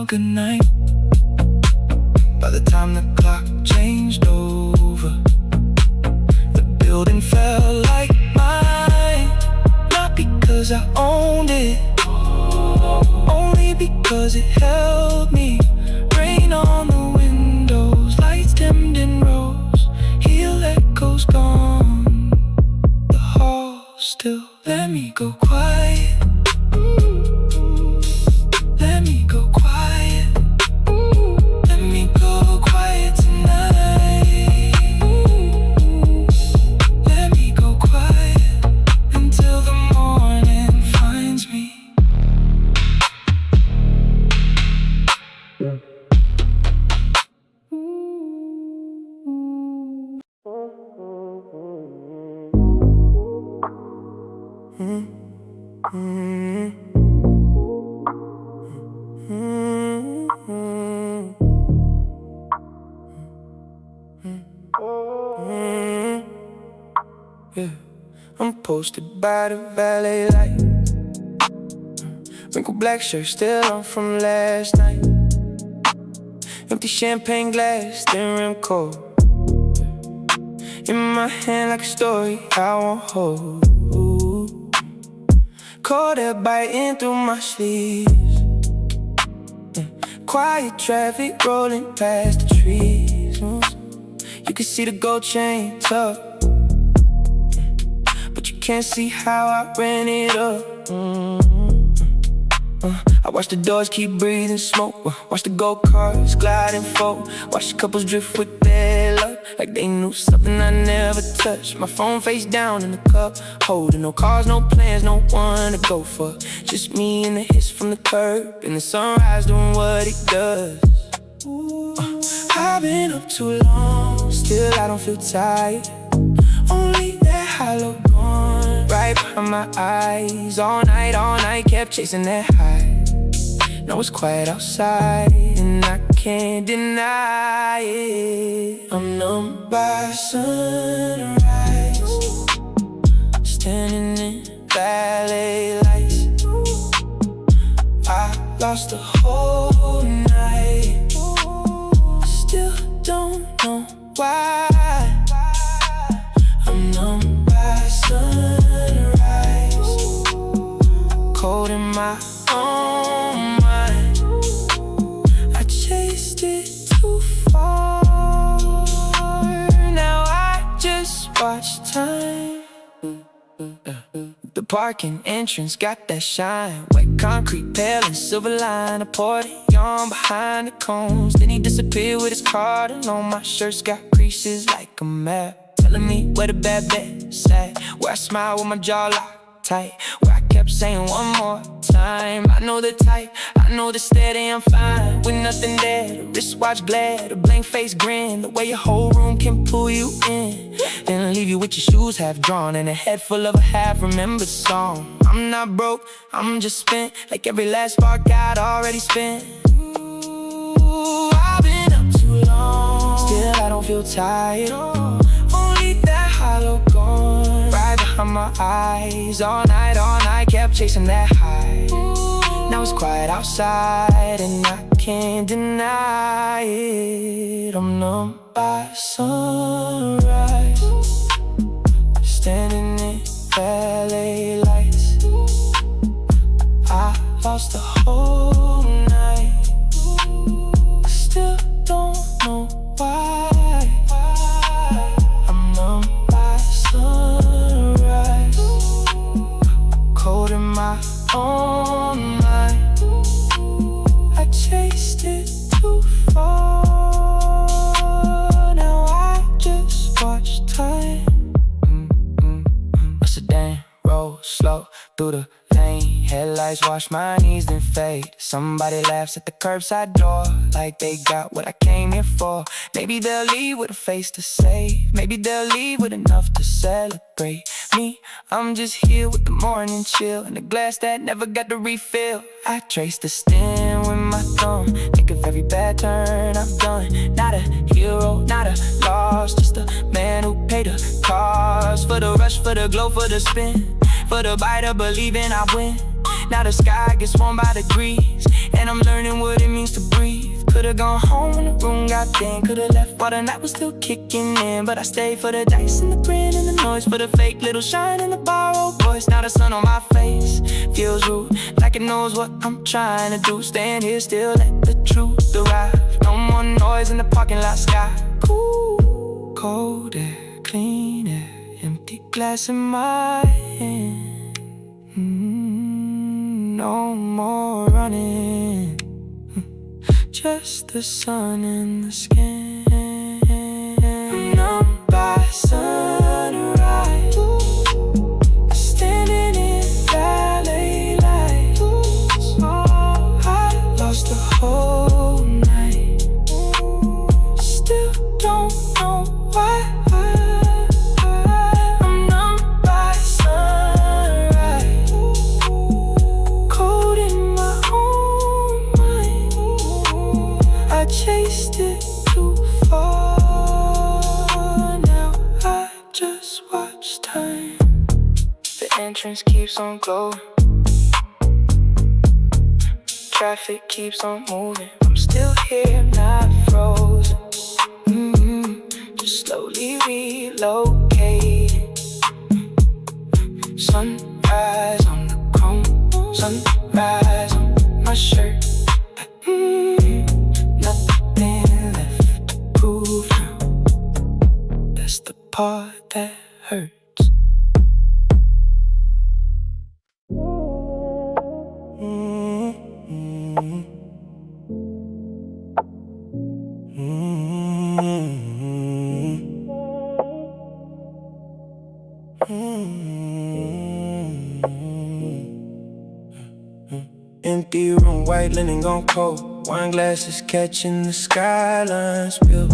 Good night. By the time the clock changed over, the building felt like mine. Not because I owned it, only because it held me. Rain on the windows, lights dimmed in rows, heel echoes gone, the hall still. Let me go quiet. Let me go quiet. Let me go quiet tonight. Let me go quiet until the morning finds me. Yeah, I'm posted by the valet light. Wrinkled black shirt still on from last night. Empty champagne glass, thin rim cold. In my hand like a story I won't hold. Cold air biting through my sleeves. Quiet traffic rolling past the trees. You can see the gold chain tuck, but you can't see how I ran it up. I watch the doors keep breathing smoke, watch the go-karts glide and fold, watch the couples drift with their luck, like they knew something I never touched. My phone face down in the cup holder, no cars, no plans, no one to go for. Just me and the hiss from the curb, and the sunrise doing what it does. I've been up too long, still I don't feel tired. Only that hollow gone right behind my eyes. All night, kept chasing that high. Now it's quiet outside, and I can't deny it. I'm numb by sunrise, standing in valet lights. I lost the whole night, still don't know why. I'm numb by sunrise, cold in my own mind. I chased it too far, now I just watch time. The parking entrance got that shine, wet concrete, pale and silver line. I poured it on behind the cones, then he disappeared with his card. And on my shirt's got creases like a map, telling me where the bad bet's at, where I smile with my jaw locked tight, where I kept saying one more time. I know the type, I know the steady, I'm fine. With nothing there, the wristwatch glare, the blank face grin, the way your whole room can pull you in, then leave you with your shoes half drawn and a head full of a half-remembered song. I'm not broke, I'm just spent, like every last spark I'd already spent. Ooh, I've been up too long, still I don't feel tired. Only that hollow gone right behind my eyes. All night, kept chasing that high. Now it's quiet outside and I can't deny it. I'm numb by sunrise, standing in valet lights. I lost the whole night, still don't know why. I'm numb by sunrise, cold in my own mind. I chased it too far, now I just watch time. A sedan roll slow through the lane, headlights wash my knees then fade. Somebody laughs at the curbside door like they got what I came here for. Maybe they'll leave with a face to say, maybe they'll leave with enough to celebrate. Me, I'm just here with the morning chill and a glass that never got to refill. I trace the stem with my thumb, think of every bad turn I've done. Not a hero, not a loss, just a man who paid the cost. For the rush, for the glow, for the spin, for the bite of believing I win. Now the sky gets warm by degrees, and I'm learning what it means to breathe. Could've gone home when the room got thin, could've left while the night was still kicking in, but I stayed for the dice and the grin and the noise, for the fake little shine and the borrowed voice. Now the sun on my face feels rude, like it knows what I'm trying to do. Stand here still, let the truth arrive. No more noise in the parking lot, sky cool, cold air, clean air, empty glass in my hand. No more running, just the sun and the skin. I'm numb by sunrise, standing in valet lights. I lost the whole night, still don't know why. I'm numb by sunrise, cold in my own mind. I chased it too far, now I just watch time. The entrance keeps on glowing, traffic keeps on moving. I'm still here, not frozen. Just slowly relocating. Sunrise on the chrome, sunrise on my shirt. Nothing left to prove now. That's the part that hurts. Empty room, white linen gone cold. Wine glasses catching the skyline spill.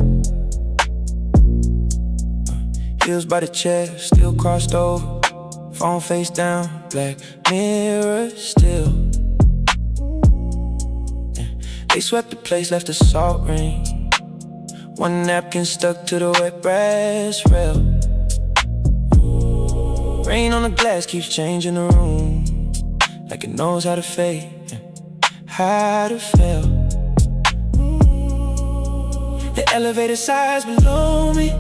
Heels by the chair, still crossed over. Phone face down, black mirror still. They swept the place, left a salt rain. One napkin stuck to the wet brass rail. Rain on the glass keeps changing the room, like it knows how to fade, how to fail. The elevator sighs below me,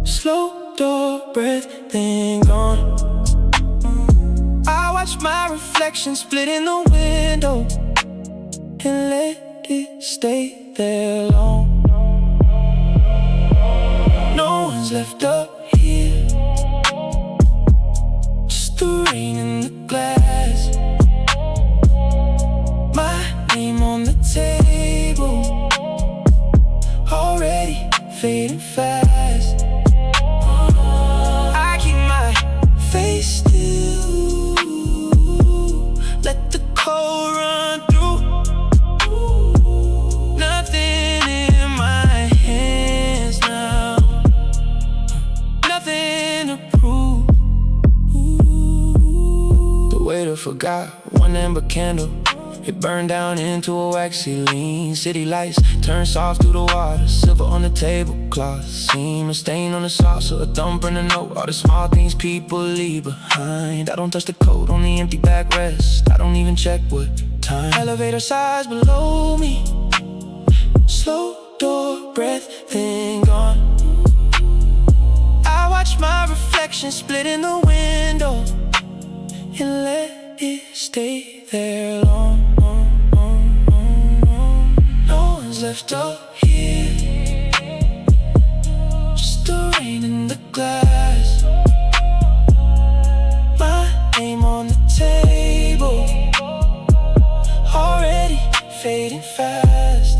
slow door breath, then gone. I watch my reflection split in the window and let it stay there long. No one's left up here, just the rain in the glass. My name on the table, already fading fast. I keep my face still, should've forgot one amber candle. It burned down into a waxy lean. City lights turn soft through the water. Silver on the tablecloth, seam a stain on the saucer. A thumb and a note, all the small things people leave behind. I don't touch the coat on the empty backrest. I don't even check what time. Elevator sighs below me. Slow door, breath, then gone. I watch my reflection split in the window and let it stay there long. No one's left up here, just the rain in the glass. My name on the table, already fading fast.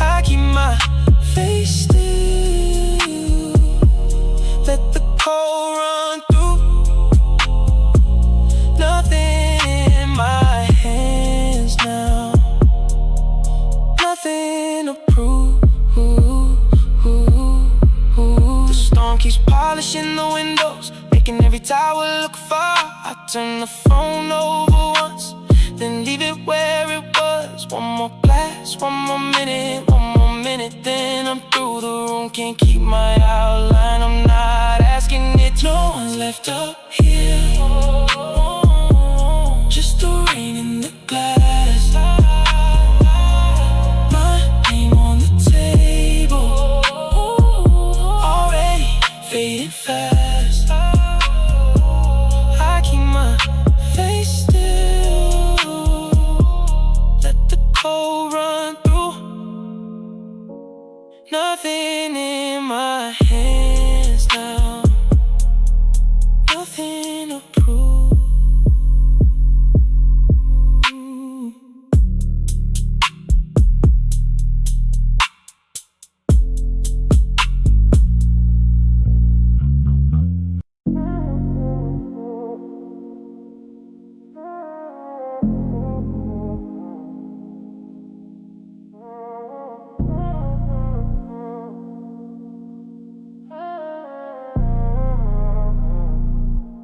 I keep my face still, let the cold run through. Nothing in my hands now, nothing to prove. The storm keeps polishing the windows, making every tower look far. I turn the phone over once, then leave it where it was. One more glass, one more minute, then I'm through. The room can't keep my outline, I'm not asking it. No one's left up here, just the rain in the glass. My name on the table, already fading fast. I keep my face still, let the cold run through. Nothing in my hands now, nothing to prove.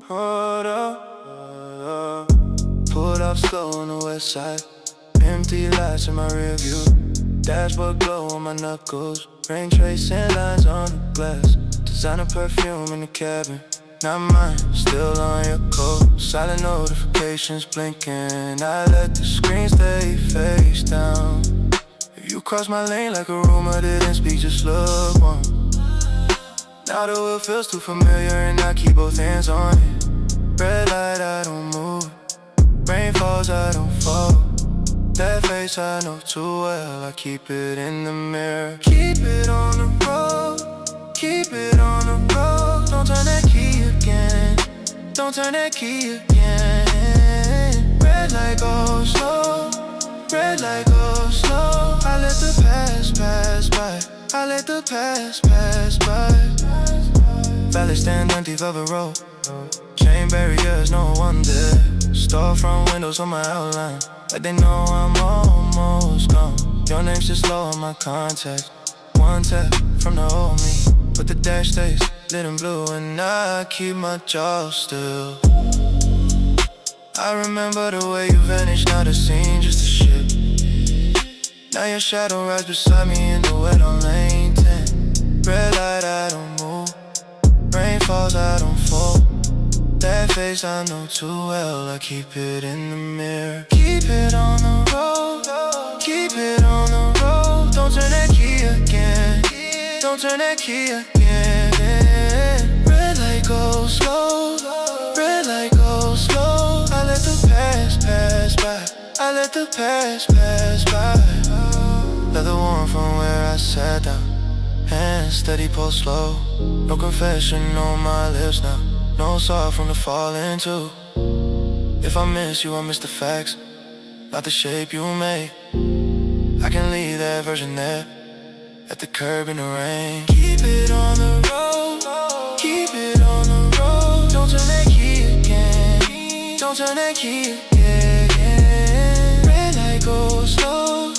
Hold up, pulled up slow on the west side. Empty lights in my rear view, dashboard glow on my knuckles. Rain tracing lines on the glass. Designer perfume in the cabin, not mine, still on your coat. Silent notifications blinking, I let the screen stay face down. If you cross my lane like a rumor didn't speak, just look once. Now the wheel feels too familiar and I keep both hands on it. Red light, I don't move. Rain falls, I don't fall. That face I know too well, I keep it in the mirror. Keep it on the road, keep it on the road. Don't turn that key again, don't turn that key again. Red light go slow, red light go slow. I let the past pass by, I let the past pass by. Valley stand empty velvet road, chain barriers, no one there. Storefront windows on my outline, like they know I'm almost gone. Your name's just low on my contacts. One tap from the old me, but the dash stays lit in blue, and I keep my jaw still. I remember the way you vanished, now the scene just a ship. Now your shadow rides beside me in the wet on lane 10. Red light, I don't move. Rain falls, I don't fall. That face I know too well, I keep it in the mirror. Keep it on the road, keep it on the road. Don't turn that key again, don't turn that key again. Red light go slow, red light go slow. I let the past pass by, I let the past pass by. Leather warm from where I sat down, hands steady pull slow. No confession on my lips now, no sorrow from the fall into. If I miss you, I miss the facts, not the shape you made. I can leave that version there, at the curb in the rain. Keep it on the road, keep it on the road. Don't turn that key again, don't turn that key again. Red light go slow,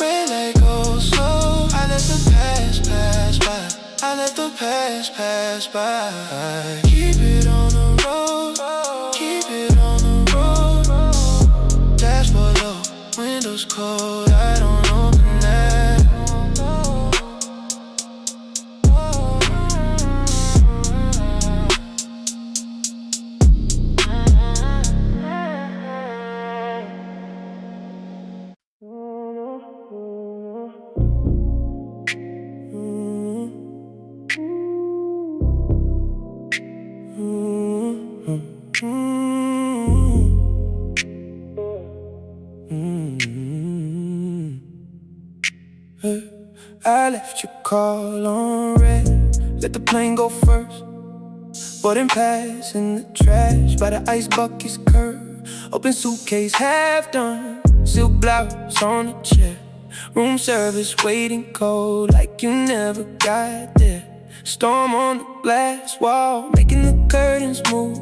red light go slow. I let the past pass by, I let the past pass by. Keep it on the road, keep it cold, I don't open that. I left your call on red, let the plane go first. Boarding pass in the trash by the ice bucket's curb. Open suitcase half done, silk blouse on the chair. Room service waiting cold like you never got there. Storm on the glass wall, making the curtains move.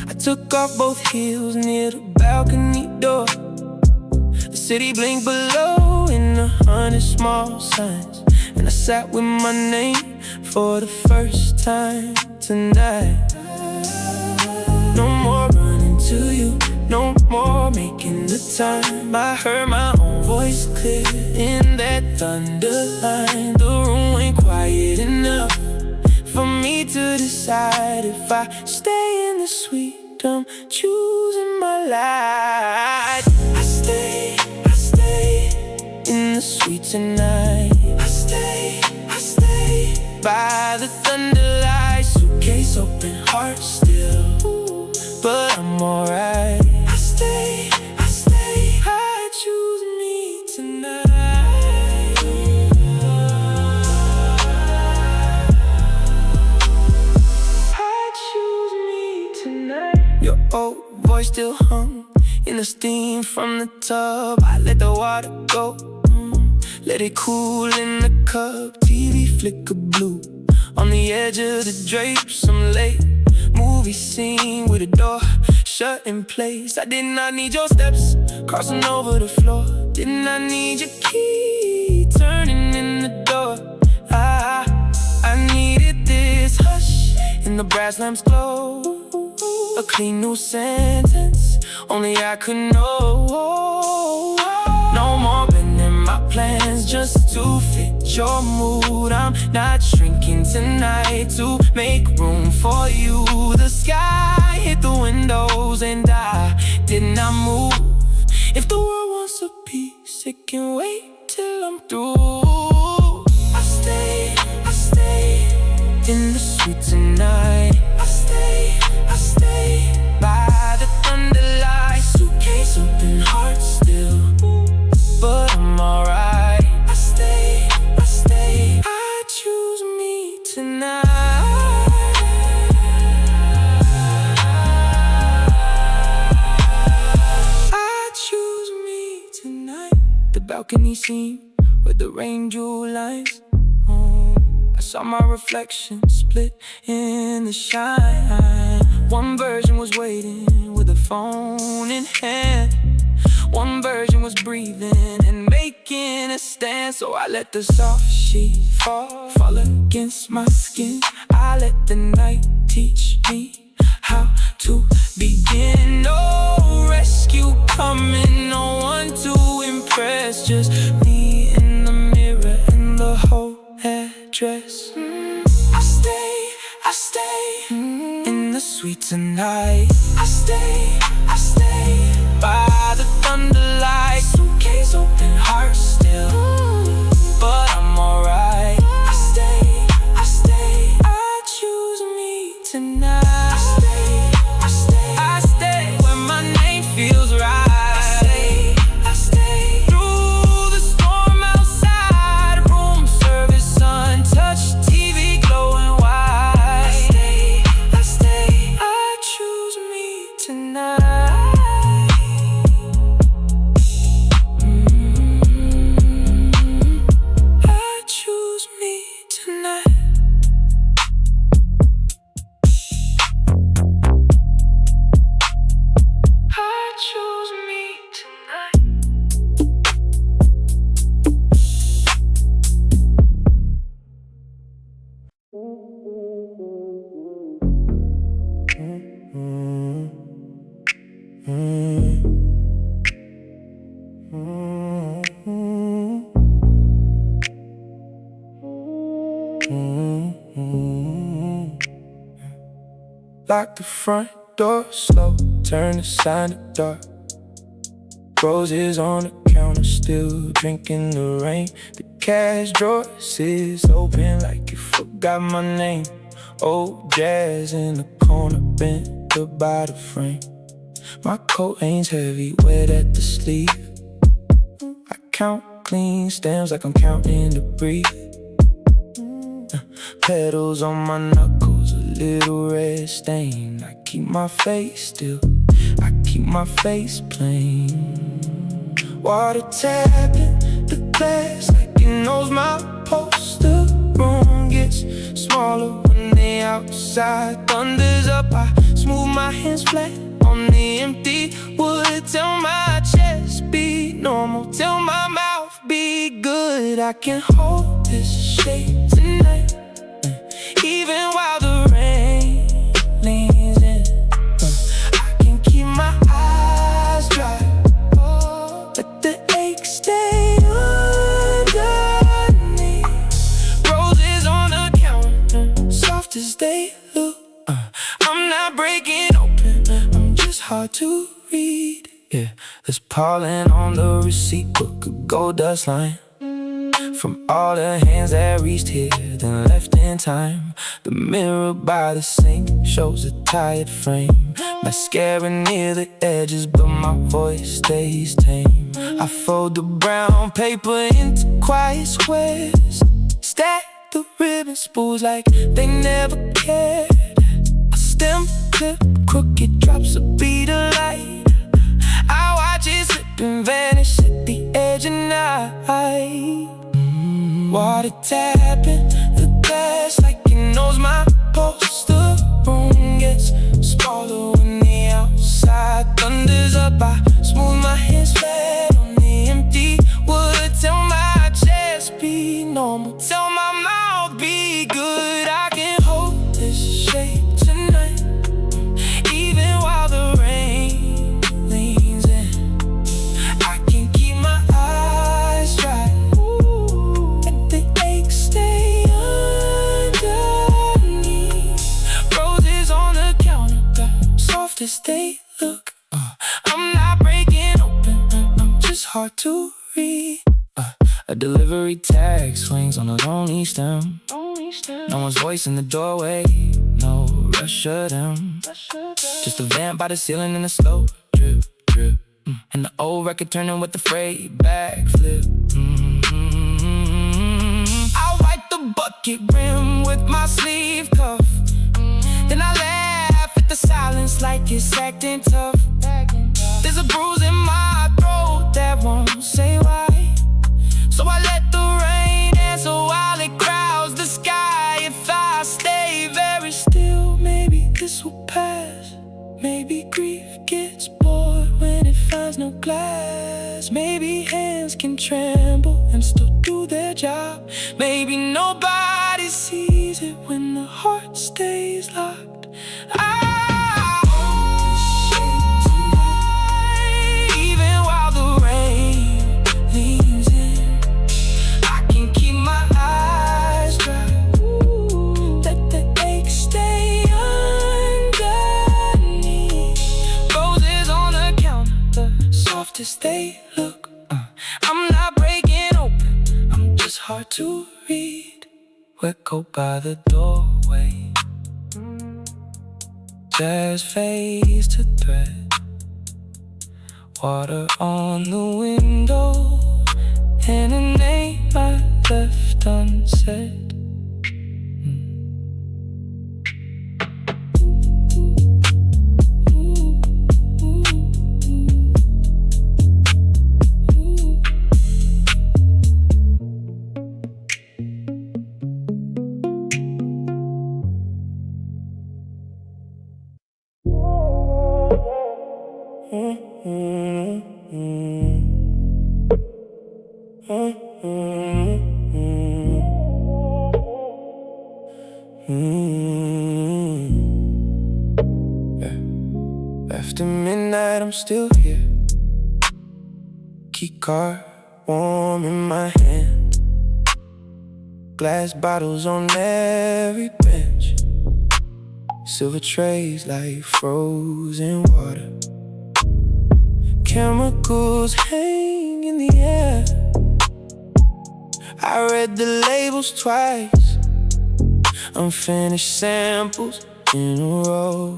I took off both heels near the balcony door. The city blinked below in 100 small signs, and I sat with my name for the first time tonight. No more running to you, no more making the time. I heard my own voice clear in that thunder line. The room ain't quiet enough for me to decide if I stay in the suite. I'm choosing my life. I stay in the suite tonight. I stay by the thunder light. Suitcase open, heart still, but I'm alright. I stay, I choose me tonight. I choose me tonight. Your old voice still hung in the steam from the tub. I let the water go, let it cool in the cup. TV flicker blue on the edge of the drapes. Some late movie scene with a door shut in place. I did not need your steps crossing over the floor. Did not need your key turning in the door. I needed this hush in the brass lamps glow. A clean new sentence only I could know. No more bending my plans just to fit your mood. I'm not shrinking tonight to make room for you. The sky hit the windows and I did not move. If the world wants a piece, it can wait till I'm through. I stay in the suite tonight. I stay by the thunder light. Suitcase open, heart still, but I'm alright. I stay, I choose me tonight. I choose me tonight. The balcony scene with the rain jewel lines. I saw my reflection split in the shine. One version was waiting with a phone in hand. One version was breathing and making a stand. So I let the soft sheet fall against my skin. I let the night teach me how to begin. No rescue coming, no one to impress. Just me in the mirror and the whole address. I stay in the suite tonight. I stay by the thunder light. Suitcase open, heart still, but I'm alright. I stay, I choose me tonight. I stay where my name feels right. I stay through the storm outside. Room service untouched, TV glowing white. I stay, I choose me tonight. I choose me tonight. Lock the front door slow, turn the sign to dark. Roses on the counter, still drinking the rain. The cash drawer sits open like you forgot my name. Old jazz in the corner, bent up by the frame. My coat hangs heavy, wet at the sleeve. I count clean stems like I'm counting debris. Petals on my knuckles, a little red stain. I keep my face still, I keep my face plain. Water tapping the glass like it knows my pulse. The room gets smaller when they outside. Thunders up, I smooth my hands flat on the empty wood. Tell my chest be normal, tell my mouth be good. I can hold this shape tonight, even while the rain leans in. I can keep my eyes dry, let the ache stay underneath. Roses on the counter, soft as they look. I'm not breaking open, I'm just hard to read. Yeah, there's pollen on the receipt book, a gold dust line from all the hands that reached here, then left in time. The mirror by the sink shows a tired frame. Mascara near the edges, but my voice stays tame. I fold the brown paper into quiet squares, stack the ribbon spools like they never cared. A stem clip, crooked drops a bead of light. I watch it slip and vanish at the edge of night. Water tapping the glass like it knows my pulse. The room gets smaller when the outside thunders up. I smooth my hands flat on the empty wood. Tell my chest be normal, tell my mouth be good. I can hold this shape tonight, even while the rain leans in. I can keep my eyes dry, stay underneath. Roses on the counter, soft as they look. I'm not breaking open, I'm just hard to read. A delivery tag swings on a lonely stem. No one's voice in the doorway, no rush of them. Just a vamp by the ceiling and a slow drip, drip. And the old record turning with the freight backflip. Bucket rim with my sleeve cuff. Then I laugh at the silence like it's acting tough. There's a bruise in my throat that won't say why. So I let the rain answer while it crowds the sky. If I stay very still, maybe this will pass. Maybe grief gets bored when it finds no glass. Maybe hands can tremble and still do their job. Maybe nobody sees it when the heart stays locked. Even while the rain leans in, I can keep my eyes dry. Let the ache stay underneath. Roses on the counter, soft as they look. I'm not breaking open, I'm just hard to read. Wet coat by the doorway, jazz fades to thread. Water on the window, and a name I left unsaid. After midnight, I'm still here. Key card warm in my hand. Glass bottles on every bench. Silver trays like frozen water. Chemicals hang in the air. I read the labels twice. Unfinished samples in a row,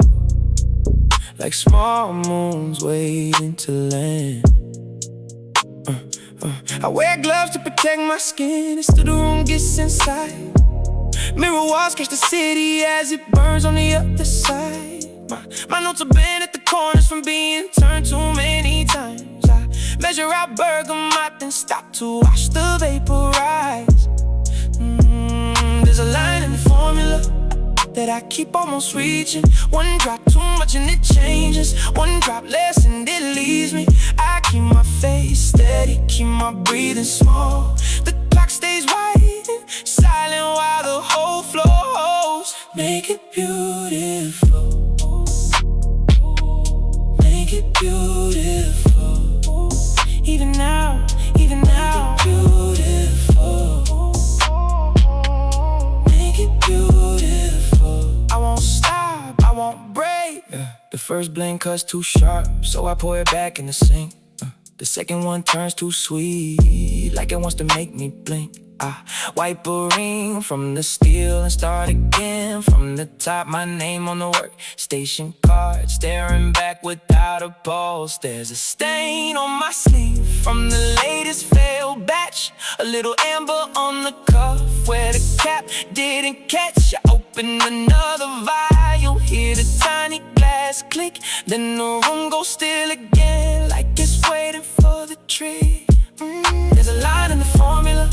like small moons waiting to land. I wear gloves to protect my skin until the room gets inside. Mirror walls catch the city as it burns on the other side. My notes are bent at the corners from being turned too many times. I measure out bergamot and stop to watch the vapor rise. There's a line in the formula that I keep almost reaching. One drop too much and it changes. One drop less and it leaves me. I keep my face steady, keep my breathing small. The clock stays winding, silent while the whole flows. Make it beautiful. Make it beautiful. Even now, even now. Make it beautiful. Make it beautiful. I won't stop, I won't break. The first blend cuts too sharp, so I pour it back in the sink. The second one turns too sweet, like it wants to make me blink. I wipe a ring from the steel and start again from the top. My name on the workstation card, staring back without a pulse. There's a stain on my sleeve from the latest failed batch. A little amber on the cuff where the cap didn't catch. I open another vial, hear the tiny glass click. Then the room goes still again, like it's waiting for the trick. There's a line in the formula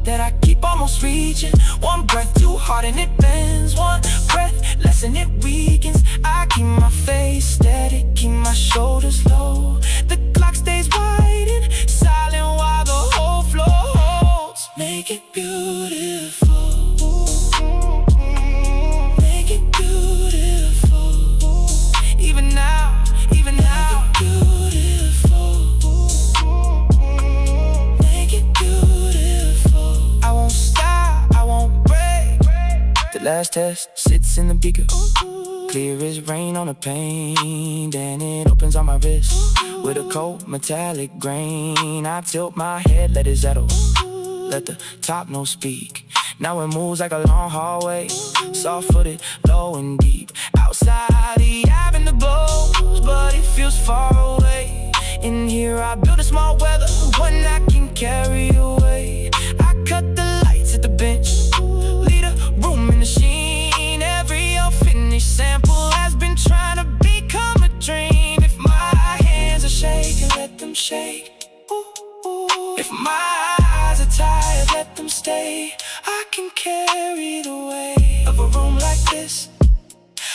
that I keep almost reaching. One breath too hard and it bends. One breath less and it weakens. I keep my face steady, keep my shoulders low. The clock stays winding, silent while the whole flows. Make it beautiful. Make it beautiful. Even now, even now. Make it beautiful. Make it beautiful. I won't stop, I won't break. The last test sits in the beaker, clear as rain on a pane. Then it opens on my wrist with a cold metallic grain. I tilt my head, let it settle, let the top note speak. Now it moves like a long hallway, soft-footed, low and deep. Outside the avenue glows, but it feels far away. In here I build a small weather, one I can carry away. I cut the lights at the bench, leave a room in the sheen. Every unfinished sample has been trying to become a dream. If my hands are shaking, let them shake. If my eyes are tired, let them stay. I can carry the weight of a room like this.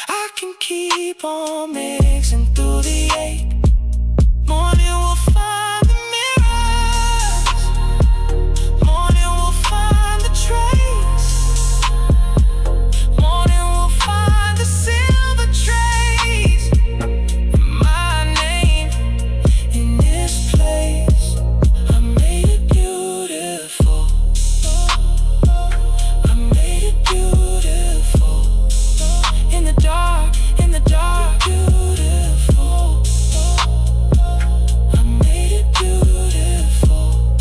I can keep on mixing through the ache. Morning will find the mirrors. Morning will find the trace. Morning will find the silver trace. My name in this place. I made it beautiful. I made it beautiful. In the dark, in the dark. Beautiful. I made it beautiful.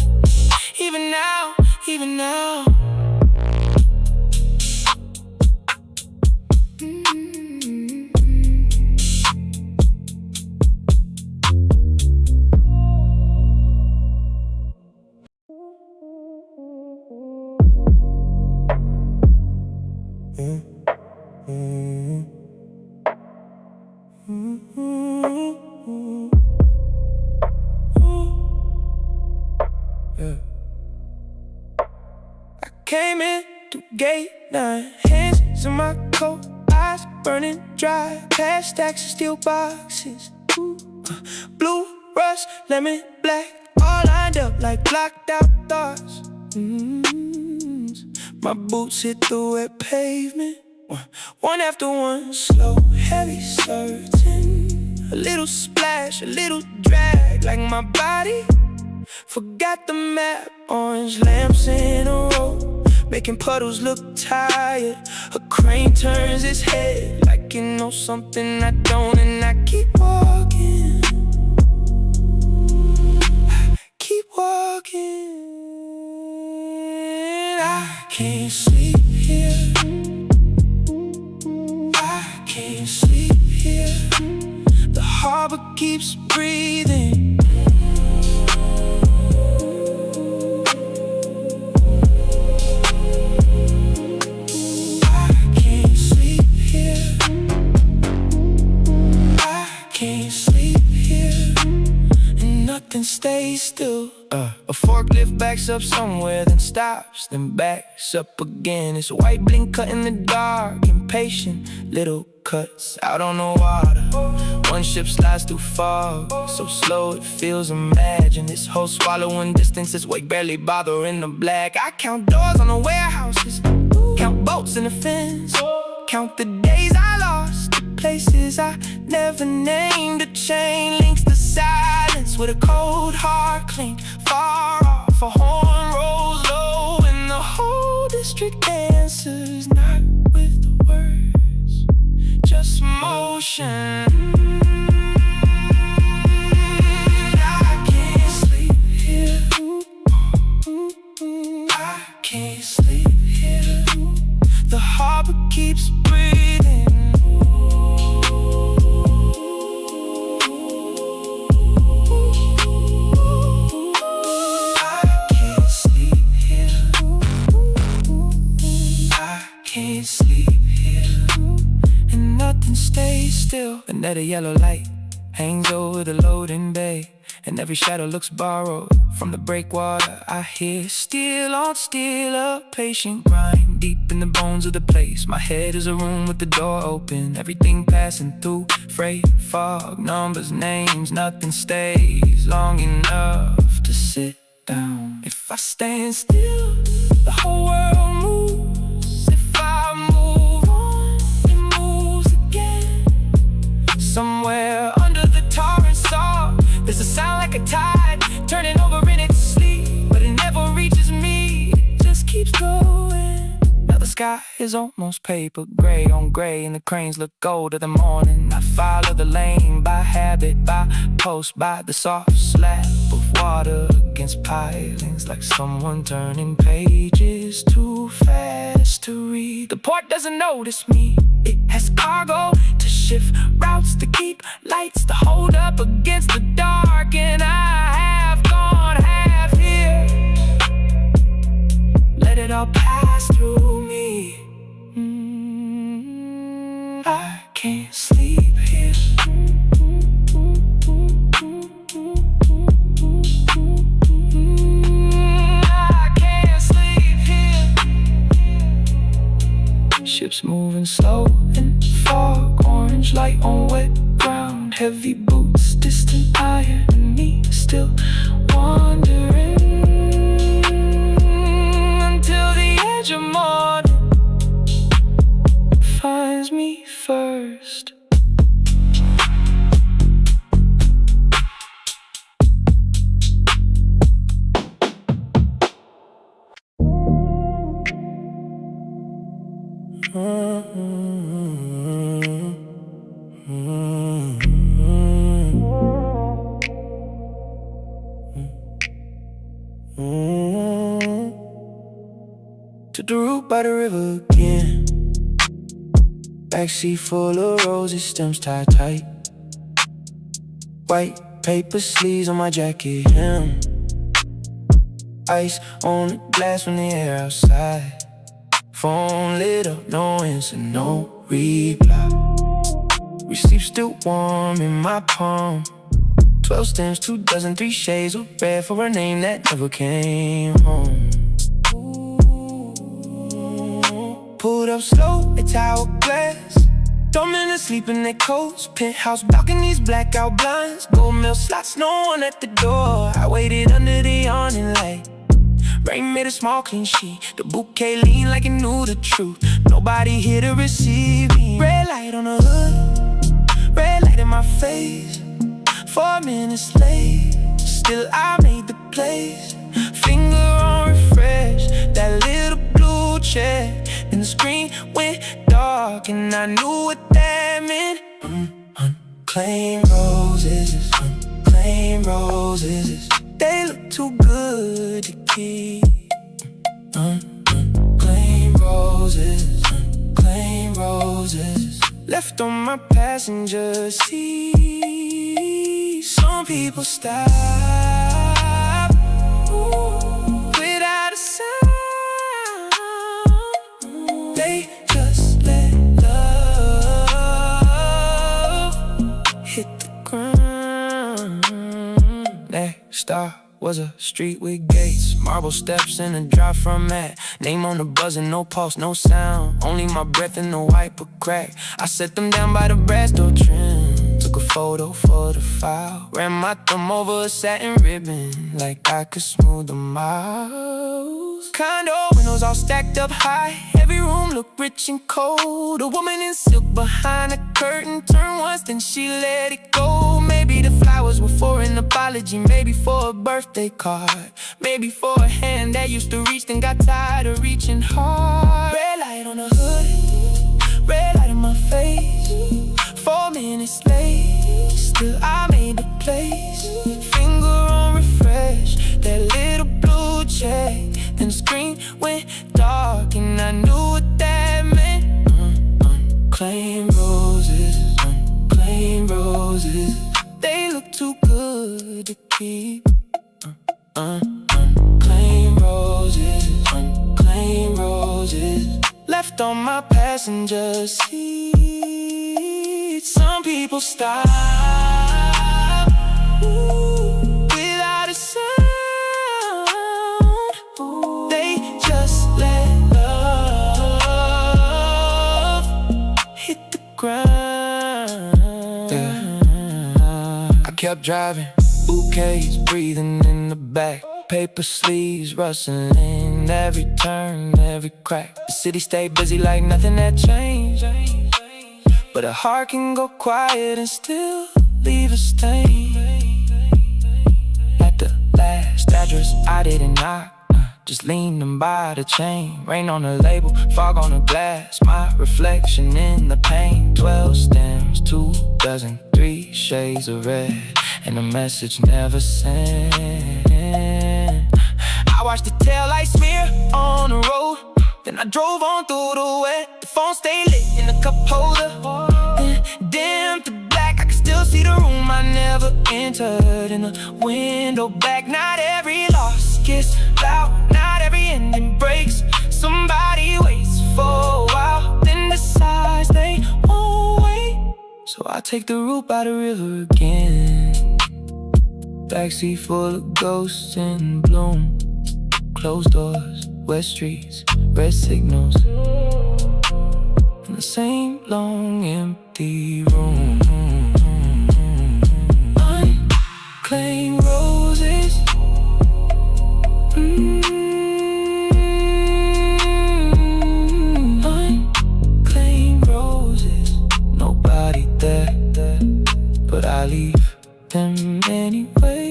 Even now, even now. Came in through gate 9, hands in my coat, eyes burning dry, cash stacks and steel boxes. Blue, rust, lemon, black, all lined up like blocked out thoughts. My boots hit the wet pavement, one after one, slow, heavy certain. A little splash, a little drag, like my body forgot the map. Orange lamps in a row, making puddles look tired. A crane turns its head like you know something I don't, and I keep walking. Keep walking. I can't sleep here. I can't sleep here. The harbor keeps breathing. I can't sleep here. I can't sleep here. And nothing stays still. A forklift backs up somewhere, then stops, then backs up again. It's a white blink cut in the dark, impatient little cuts out on the water. One ship slides through fog, so slow it feels imagined. This whole swallowing distance is wake barely bothering the black. I count doors on the warehouses, count boats in the fence, count the days I lost, the places I never named. A chain links the silence with a cold hard clink. Far off, a horn rolls low, and the whole district dances, not with words, just motion. I can't sleep here. I can't sleep here. The harbor keeps breathing. Can't sleep here, and nothing stays still. A net of yellow light hangs over the loading bay, and every shadow looks borrowed from the breakwater. I hear steel on steel, a patient grind deep in the bones of the place. My head is a room with the door open, everything passing through. Freight, fog, numbers, names, nothing stays long enough to sit down. If I stand still, the whole world moves. Somewhere under the torrent saw, there's a sound like a tide turning over in its sleep, but it never reaches me, it just keeps going. Now the sky is almost paper gray on gray, and the cranes look gold of the morning. I follow the lane by habit, by post, by the soft slap of water against pilings, like someone turning pages too fast to read. The port doesn't notice me, it has cargo to shift routes, to keep lights, to hold up against the dark. And I have gone half here, let it all pass through me. I can't sleep here. I can't sleep here. Ships moving slow in fog, orange light on wet ground, heavy boots, distant iron, and me still wandering until the edge of morning finds me first. Took the route by the river again, backseat full of roses, stems tied tight, white paper sleeves on my jacket hem, ice on the glass from the air outside. Phone lit up, no answer, no reply. Receipt still warm in my palm. 12 stems, 2 dozen, 3 shades of red for a name that never came home. Pulled up slow, it's hourglass. Dumb men asleep in their coats. Penthouse balconies, blackout blinds, gold milk slots, no one at the door. I waited under the awning light. Rain made a small clean sheet. The bouquet leaned like it knew the truth. Nobody here to receive me. Red light on the hood, red light in my face. 4 minutes late, still I made the place. Finger on refresh, that little blue check, and the screen went dark. dark, and I knew what that meant. Unclaimed roses, unclaimed roses. They look too good to keep. Unclaimed roses, unclaimed roses. Left on my passenger seat. Some people stop without a sound. They just let love hit the ground. Next stop was a street with gates, marble steps and a drive from that. Name on the buzzer, no pulse, no sound, only my breath in the wiper crack. I set them down by the brass door trim, took a photo for the file, ran my thumb over a satin ribbon like I could smooth the miles. Condo windows all stacked up high, every room looked rich and cold. A woman in silk behind a curtain turned once, then she let it go. Maybe the flowers were for an apology, maybe for a birthday card, maybe for a hand that used to reach then got tired of reaching hard. Red light on the hood, red light in my face. 4 minutes late, still I made the place. Finger on refresh, that little blue check. Then the screen went dark and I knew what that meant. Unclaimed roses, unclaimed roses. They look too good to keep. Unclaimed roses, unclaimed roses. Left on my passenger seat. Some people stop without a sound. They just let love hit the ground. I kept driving, bouquets breathing in the back, paper sleeves rustling every turn, every crack. The city stayed busy like nothing had changed, but a heart can go quiet and still leave a stain. At the last address I didn't knock, just leaning by the chain. Rain on the label, fog on the glass, my reflection in the paint. 12 stems, 2 dozen, 3 shades of red, and a message never sent. I watched the taillight smear on the road, then I drove on through the wet. The phone stayed lit in the cup holder, then dimmed to black. I could still see the room I never entered. In the window back, not every loss gets loud, not every ending breaks. Somebody waits for a while, then decides they won't wait. So I take the route by the river again. Backseat full of ghosts in bloom. Closed doors, wet streets, red signals, in the same long empty room. Unclaimed roses. Unclaimed roses. Nobody there, but I leave them anyway.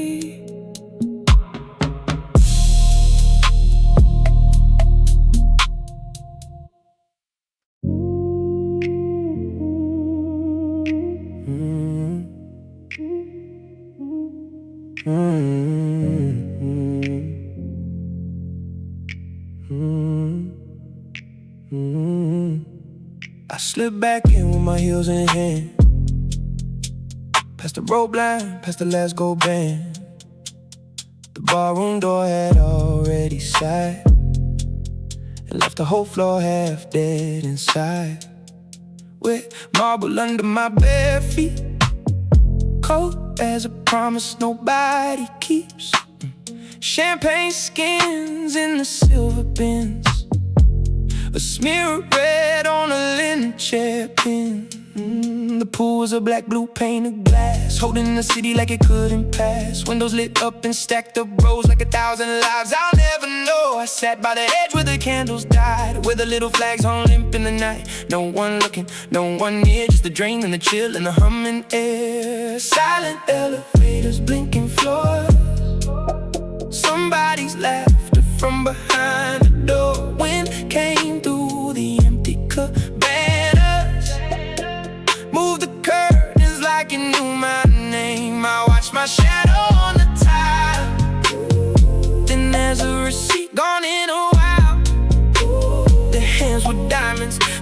I slip back in with my heels in hand, past the rope line, past the last gold band. The barroom door had already sighed and left the whole floor half dead inside. With marble under my bare feet, cold as a promise nobody keeps. Champagne skins in the silver bins, a smear of red on a linen chair pin. The pool was a black blue pane of glass, holding the city like it couldn't pass. Windows lit up and stacked up rows like 1,000 lives I'll never know. I sat by the edge where the candles died, where the little flags hung limp in the night. No one looking, no one near, just the drain and the chill and the humming air. Silent elevators, blinking floors, somebody's laughter from behind the door. Wind came through the empty cabana,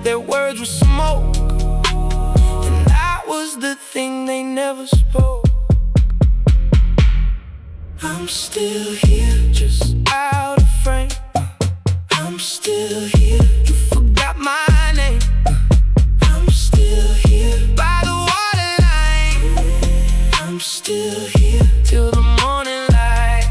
their words were smoke, and I was the thing they never spoke. I'm still here, just out of frame. I'm still here, you forgot my name. I'm still here, by the waterline. I'm still here, till the morning light.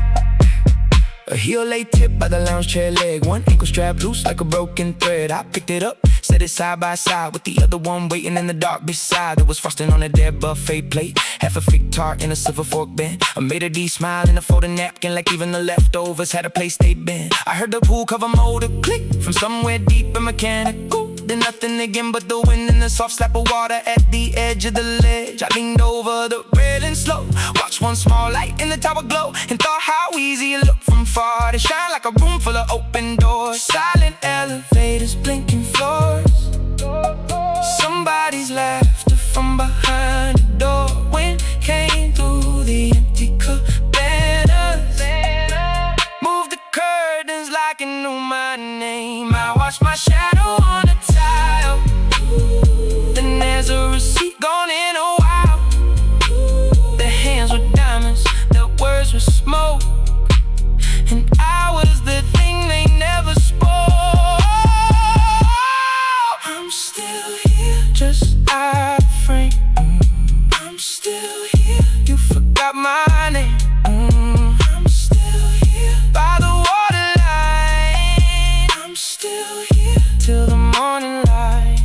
A heel lay tip by the lounge chair leg, one ankle strap loose like a broken thread. I picked it up, set it side by side with the other one waiting in the dark beside. There was frosting on a dead buffet plate, half a fig tart in a silver fork bend. I made a D smile in a folded napkin, like even the leftovers had a place they been. I heard the pool cover motor click from somewhere deep and mechanical. Then nothing again but the wind and the soft slap of water at the edge of the ledge. I leaned over the railing slow, watched one small light in the tower glow, and thought how easy it looked from far to shine like a room full of open doors. Silent elevators, blinking floors, somebody's laughter from behind the door. Wind came through the empty cabanas, moved the curtains like it knew my name. I watched my shadow on the tile, then there's a receipt gone in a while. Their hands were diamonds, their words were smoke, and I was the thing they never spoke. I'm still here, just out of frame. I'm still here, you forgot my name. I'm still here, by the waterline. I'm still here, till the morning light.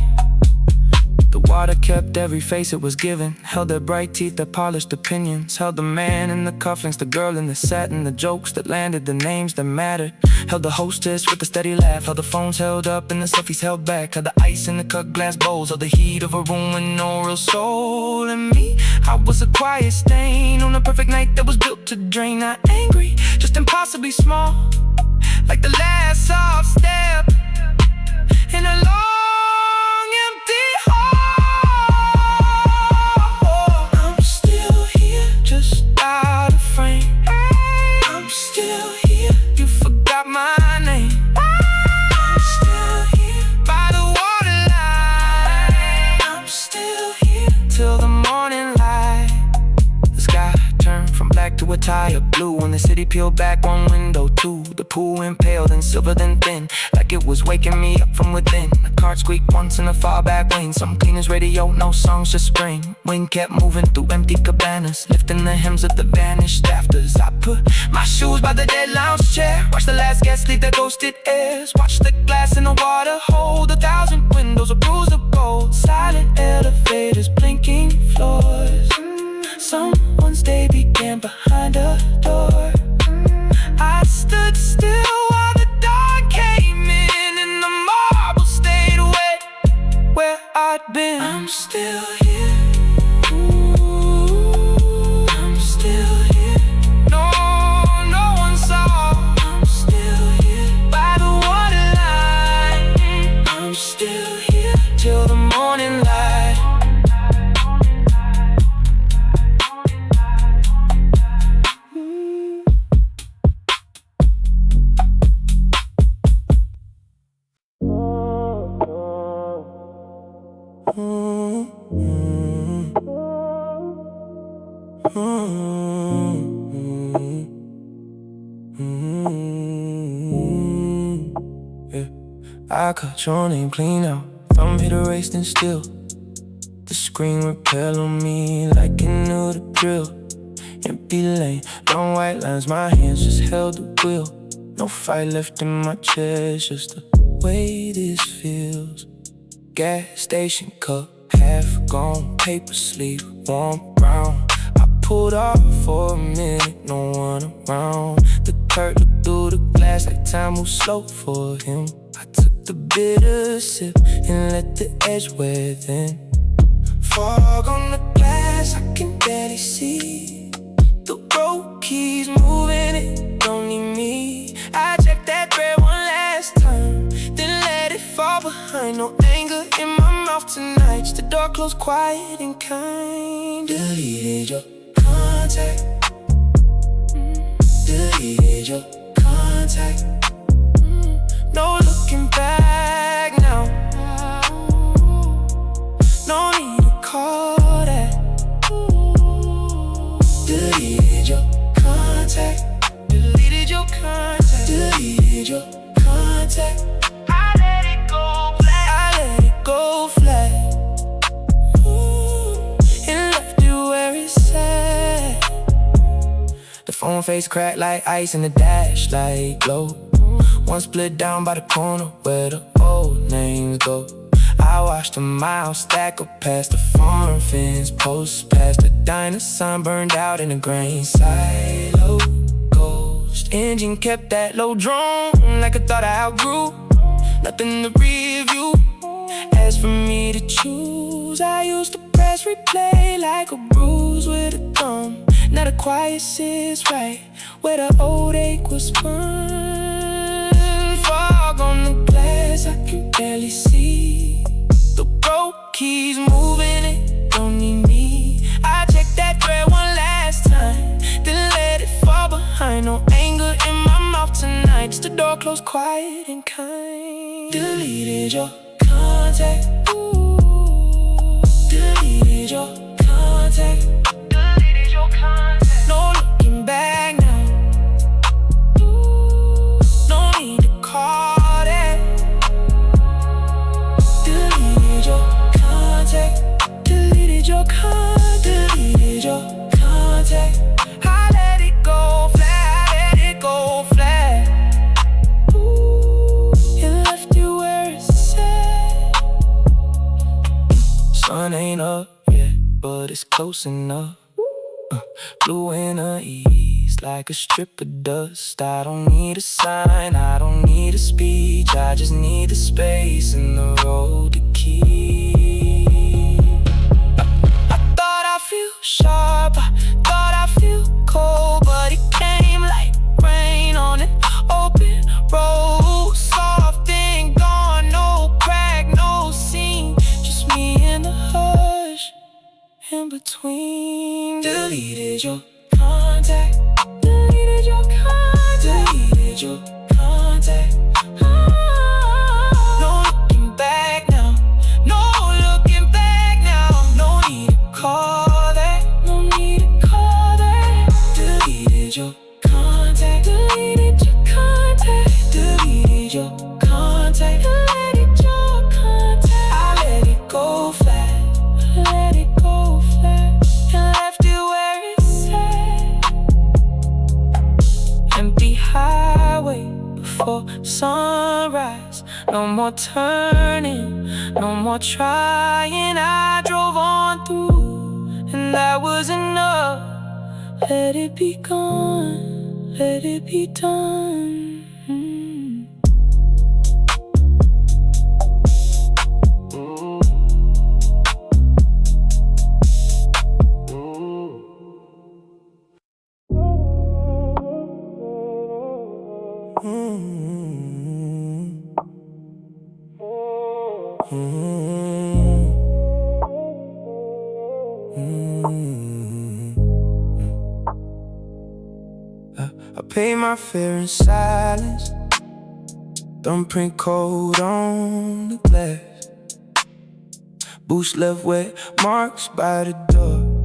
The water kept every face it was given, held their bright teeth, their polished opinions, held the man in the cufflinks, the girl in the satin, the jokes that landed, the names that mattered, held the hostess with a steady laugh, held the phones held up and the selfies held back, held the ice in the cut glass bowls, held the heat of a room with no real soul. And me, I was a quiet stain on a perfect night that was built to drain. Not angry, just impossibly small, like the last soft step in a long empty hall. I'm still here, just out of frame. I'm still here, you forgot my name. I'm still here, by the waterline. I'm still here, till the morning light. The sky turned from black to a tired blue when the city peeled back one window too. The pool went pale, then silver, then thin, like it was waking me up from within. The cart squeaked once in a far back lane, some cleaner's radio, no songs, just spring. Wind kept moving through empty cabanas, lifting the hems of the vanished rafters. I put my shoes by the dead lounge chair, watched the last guest leave their ghosted airs, watched the glass in the water hold 1,000 windows, a bruise of gold. Silent elevators, blinking floors, someone's day began behind a door. I stood still while the dawn came in, and the marble stayed wet where I'd been. I'm still here. Ooh, I'm still here. No, no one saw. I'm still here, by the waterline. I'm still here, till the morning light. Yeah. I cut your name clean out, thumb hit erased and still the screen repel on me like it knew the drill. Empty lane, long white lines, my hands just held the wheel. No fight left in my chest, just the way this feels. Gas station cup, half gone, paper sleeve, warm brown. I pulled off for a minute, no one around. The curtain looked through the glass like time moved slow for him. I took the bitter sip and let the edge wear thin. Fog on the glass, I can barely see. The road keys moving, it don't need me. I checked that bread one last time, then let it fall behind. No anger in my mouth tonight, just the door closed quiet and kind. Deleted your contact, deleted your contact. No looking back now, Deleted your contact. Deleted your contact. Deleted your contact. I let it go flat. I let it go flat. And left it where it's at. The phone face cracked like ice and the dash like glow. One split down by the corner where the old names go. I watched a mile stack up past the farm fence post, past the diner sun burned out in the grain silo. Ghost engine kept that low drone like I thought I outgrew. Nothing to review. As for me to choose, I used to press replay like a bruise with a thumb. Now the quiet sits right where the old ache was burned. Fog on the glass, I can barely see. The broke keys moving it, don't need me. I checked that thread one last time, then let it fall behind. No anger in my mouth tonight, just the door closed quiet and kind. Deleted your contact. Ooh. Deleted your contact. Deleted your contact. No looking back now. Ooh. No need to call that. Deleted your contact. Deleted your contact. Deleted your contact. I let it go flat. I let it go flat. Ooh. You left it where it's at. Sun ain't up yet, but it's close enough. Blue in the east, like a strip of dust. I don't need a sign, I don't need a speech. I just need the space and the road to keep. I thought I'd feel sharp, I thought I'd feel cold, but it came like rain on an open road. Soft and gone, no crack, no seam, just me and the hush in between. Deleted your contact. Deleted your contact. Deleted your contact. No looking back now. No looking back now. No need to call that. No need to call that. Deleted your contact. Deleted your contact. Deleted your contact. Deleted your contact. I let it go flat. I let it go flat. And left it where it's at. Empty highway before sunrise. No more turning, no more trying. I drove on through, and that was enough. Let it be gone, let it be done. I pay my fare in silence. Thumbprint cold on the glass. Boots left wet marks by the door.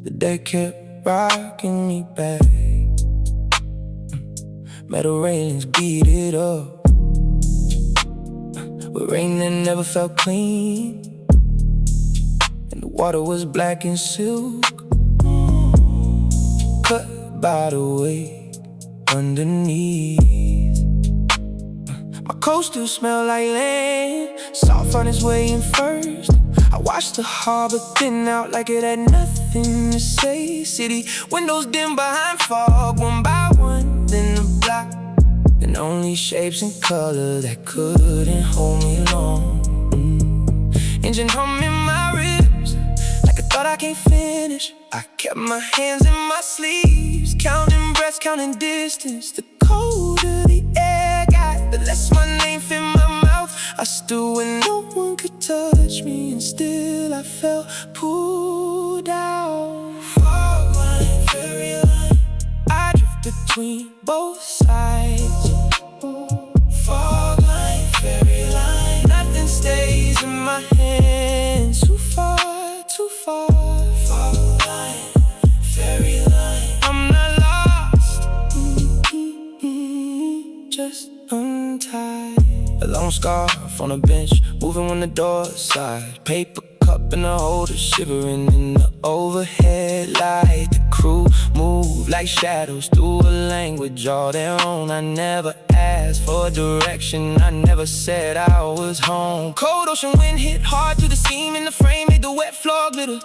The day kept rocking me back. Metal railings beat it up with rain that never felt clean, and the water was black and silk, cut by the weight underneath. My coat still smell like land, soft on its way in first. I watched the harbor thin out like it had nothing to say. City windows dim behind fog, one by one, then the block. And only shapes and color that couldn't hold me long. Engine hum in my ribs, like I thought I can't finish. I kept my hands in my sleeves, counting breaths, counting distance. The colder the air got, the less my name fit my mouth. I stood when no one could touch me, and still I felt pulled out. Fog line, fairy line, I drift between both sides. Fog line, fairy line, nothing stays in my hands. Too far, too far. Fog line, fairy line. scarf on a bench, moving when the door's side. Paper cup in the holder, shivering in the overhead light. The crew move like shadows through a language all their own. I never asked for direction, I never said I was home. Cold ocean wind hit hard through the seam in the frame, made the wet floor glitter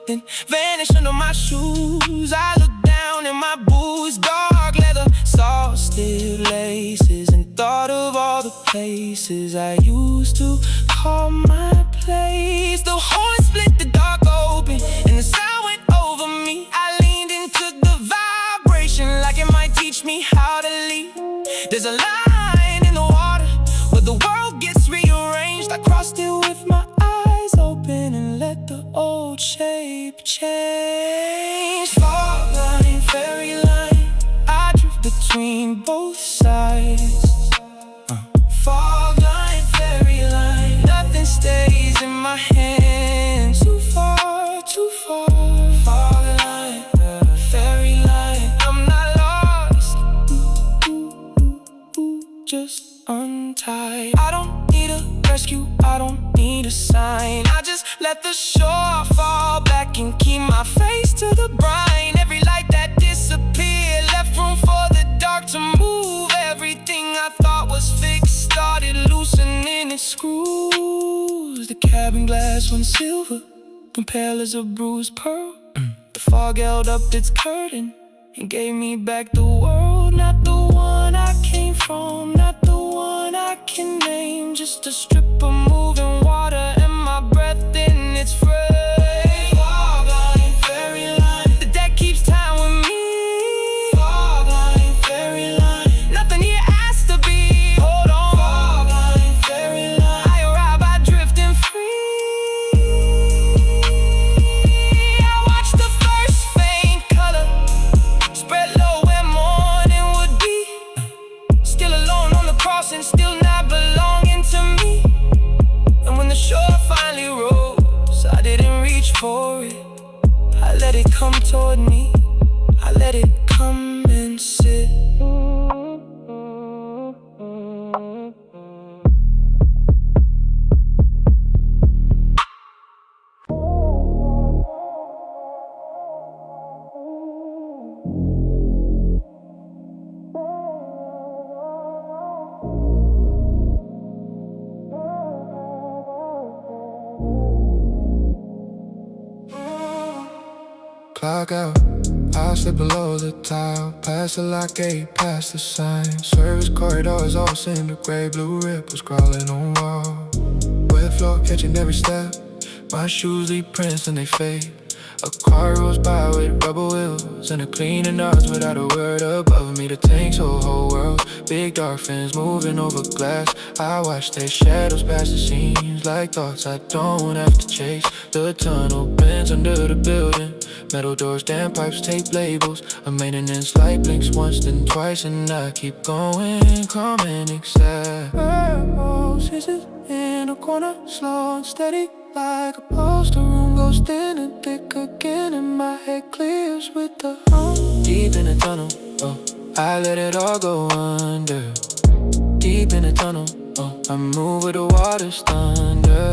and vanish under my shoes. I looked down and my boots, dark leather, saw stiff laces, and thought of all the places I used to call my place. The horn split the dark open and the sound went over me. I leaned into the vibration like it might teach me how to lead. There's a line in the water where the world gets rearranged. I crossed it with my eyes open and let the old shape change. Fog line, fairy line, I drift between both sides. Fog line, fairy line, nothing stays in my hands. Too far, too far. Fog line, fairy line, I'm not lost, just untied. I don't need a rescue, I don't need a sign. I just let the shore fall back and keep my face to the brine. Every light that disappeared left room for the dark to move. Everything I thought was fixed started loosening its screws. The cabin glass went silver, propellers a bruised pearl. The fog held up its curtain and gave me back the world. Not the one I came from, not the one I can name. Just a strip of moving water and my breath in its frame. Fog line, fairy line, the deck keeps time with me. Fog line, fairy line, nothing here has to be. Hold on. Fog line, fairy line, I arrive by drifting free. I watched the first faint color spread low where morning would be. Still alone on the crossing, still not belonging to me. And when the shore finally rose, I didn't reach for it, I let it come toward me. I let it come and sit. Clock out, I slip below the tile, past the lock gate, past the sign. Service corridors all cinder gray, blue ripples crawling on wall. Wet floor catching every step, my shoes leave prints and they fade. A car rolls by with rubber wheels and a cleaning yards without a word above me. The tanks hold whole world, big dark fins moving over glass. I watch their shadows pass the scenes like thoughts I don't have to chase. The tunnel bends under the building, metal doors, damn pipes, tape labels. A maintenance light blinks once then twice and I keep going, calm and exact. Purples hisses in a corner, slow and steady like a poster. Room goes thin and thick again and my head clears with the hum. Deep in the tunnel, oh, I let it all go under. Deep in the tunnel, oh, I move with the water's thunder.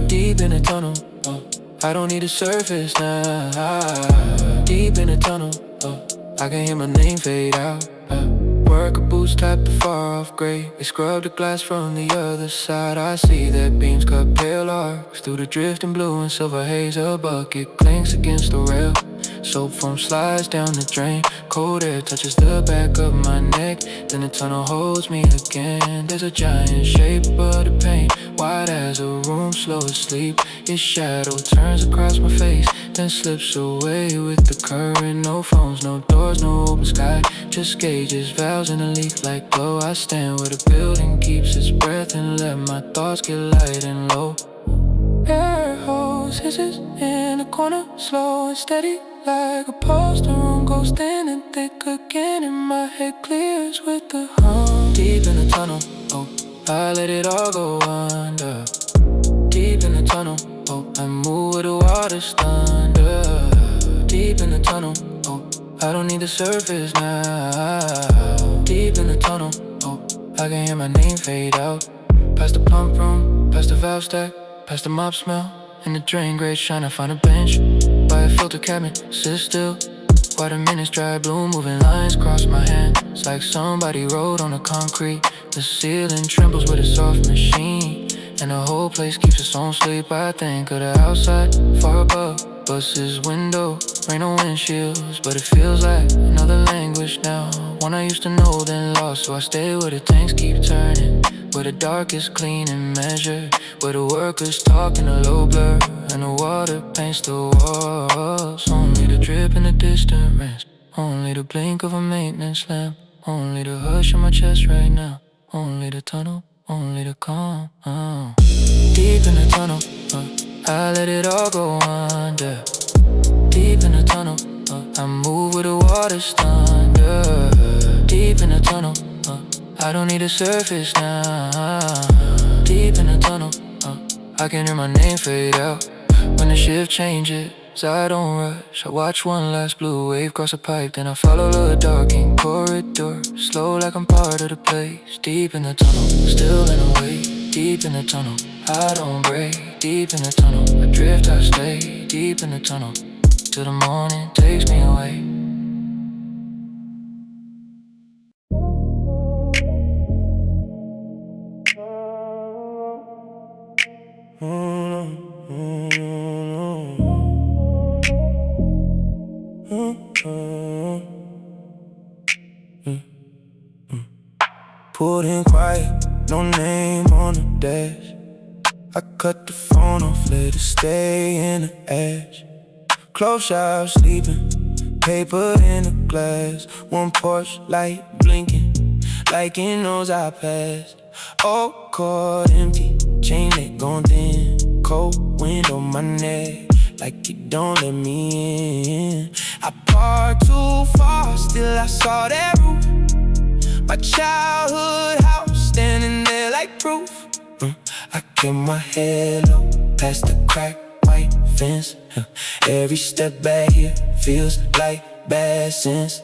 Deep in the tunnel, oh, I don't need a surface now. Deep in the tunnel, oh, I can hear my name fade out. Work a boots tap the far off gray. They scrub the glass from the other side. I see that beams cut pale arcs through the drifting blue and silver haze. A bucket clinks against the rail. Soap foam slides down the drain. Cold air touches the back of my neck. Then the tunnel holds me again. There's a giant shape of the pain, wide as a room, slow asleep. Its shadow turns across my face, then slips away with the current. No phones, no doors, no open sky, just gauges, valves, and a leak like glow. I stand where the building keeps its breath and let my thoughts get light and low. Air hose hisses in a corner, slow and steady like a poster. Room goes thin and thick again and my head clears with the hum. Deep in the tunnel, oh, I let it all go under. Deep in the tunnel, oh, I move with the water's thunder. Deep in the tunnel, oh, I don't need the surface now. Deep in the tunnel, oh, I can hear my name fade out. Past the pump room, past the valve stack, past the mop smell. In the drain grate, trying to find a bench by a filter cabinet, sit still. While the minutes dry blue, moving lines cross my hand. It's like somebody wrote on the concrete. The ceiling trembles with a soft machine, and the whole place keeps its own sleep. I think of the outside, far above, buses, window, rain on windshields. But it feels like another language now, one I used to know then lost. So I stay where the tanks keep turning, where the dark is clean and measured, where the workers talk in a low blur, and the water paints the walls. Only the drip in the distant rains, only the blink of a maintenance lamp, only the hush in my chest right now, only the tunnel, only the calm. Deep in the tunnel, I let it all go under. Deep in the tunnel, I move where the water's thunder. Deep in the tunnel, I don't need a surface now. Deep in the tunnel, I can hear my name fade out when the shift changes. I don't rush, I watch one last blue wave cross a pipe, then I follow the darkened corridor, slow like I'm part of the place. Deep in the tunnel, still in a way. Deep in the tunnel, I don't break. Deep in the tunnel, I drift, I stay. Deep in the tunnel, till the morning takes me away. Pulled in quiet, no name on the dash. I cut the phone off, let it stay in the ash. Close shop, sleeping, paper in a glass. One porch light blinking, like it knows I passed. Oh, court empty, chain neck gone thin. Cold wind on my neck, like you don't let me in. I parked too far, still I saw that roof. My childhood house, standing there like proof. I kept my head low, past the cracked white fence. Every step back here feels like bad sense.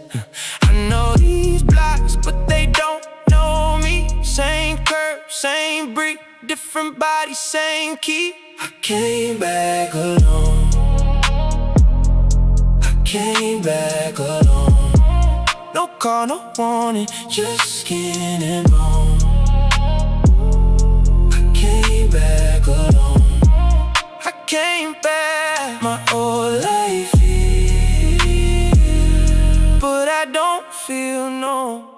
I know these blocks, but they don't know me. Same curb, same brick, different body, same key. I came back alone. I came back alone. No call, no warning, just skin and bone. I came back alone. I came back, my old life here, but I don't feel no.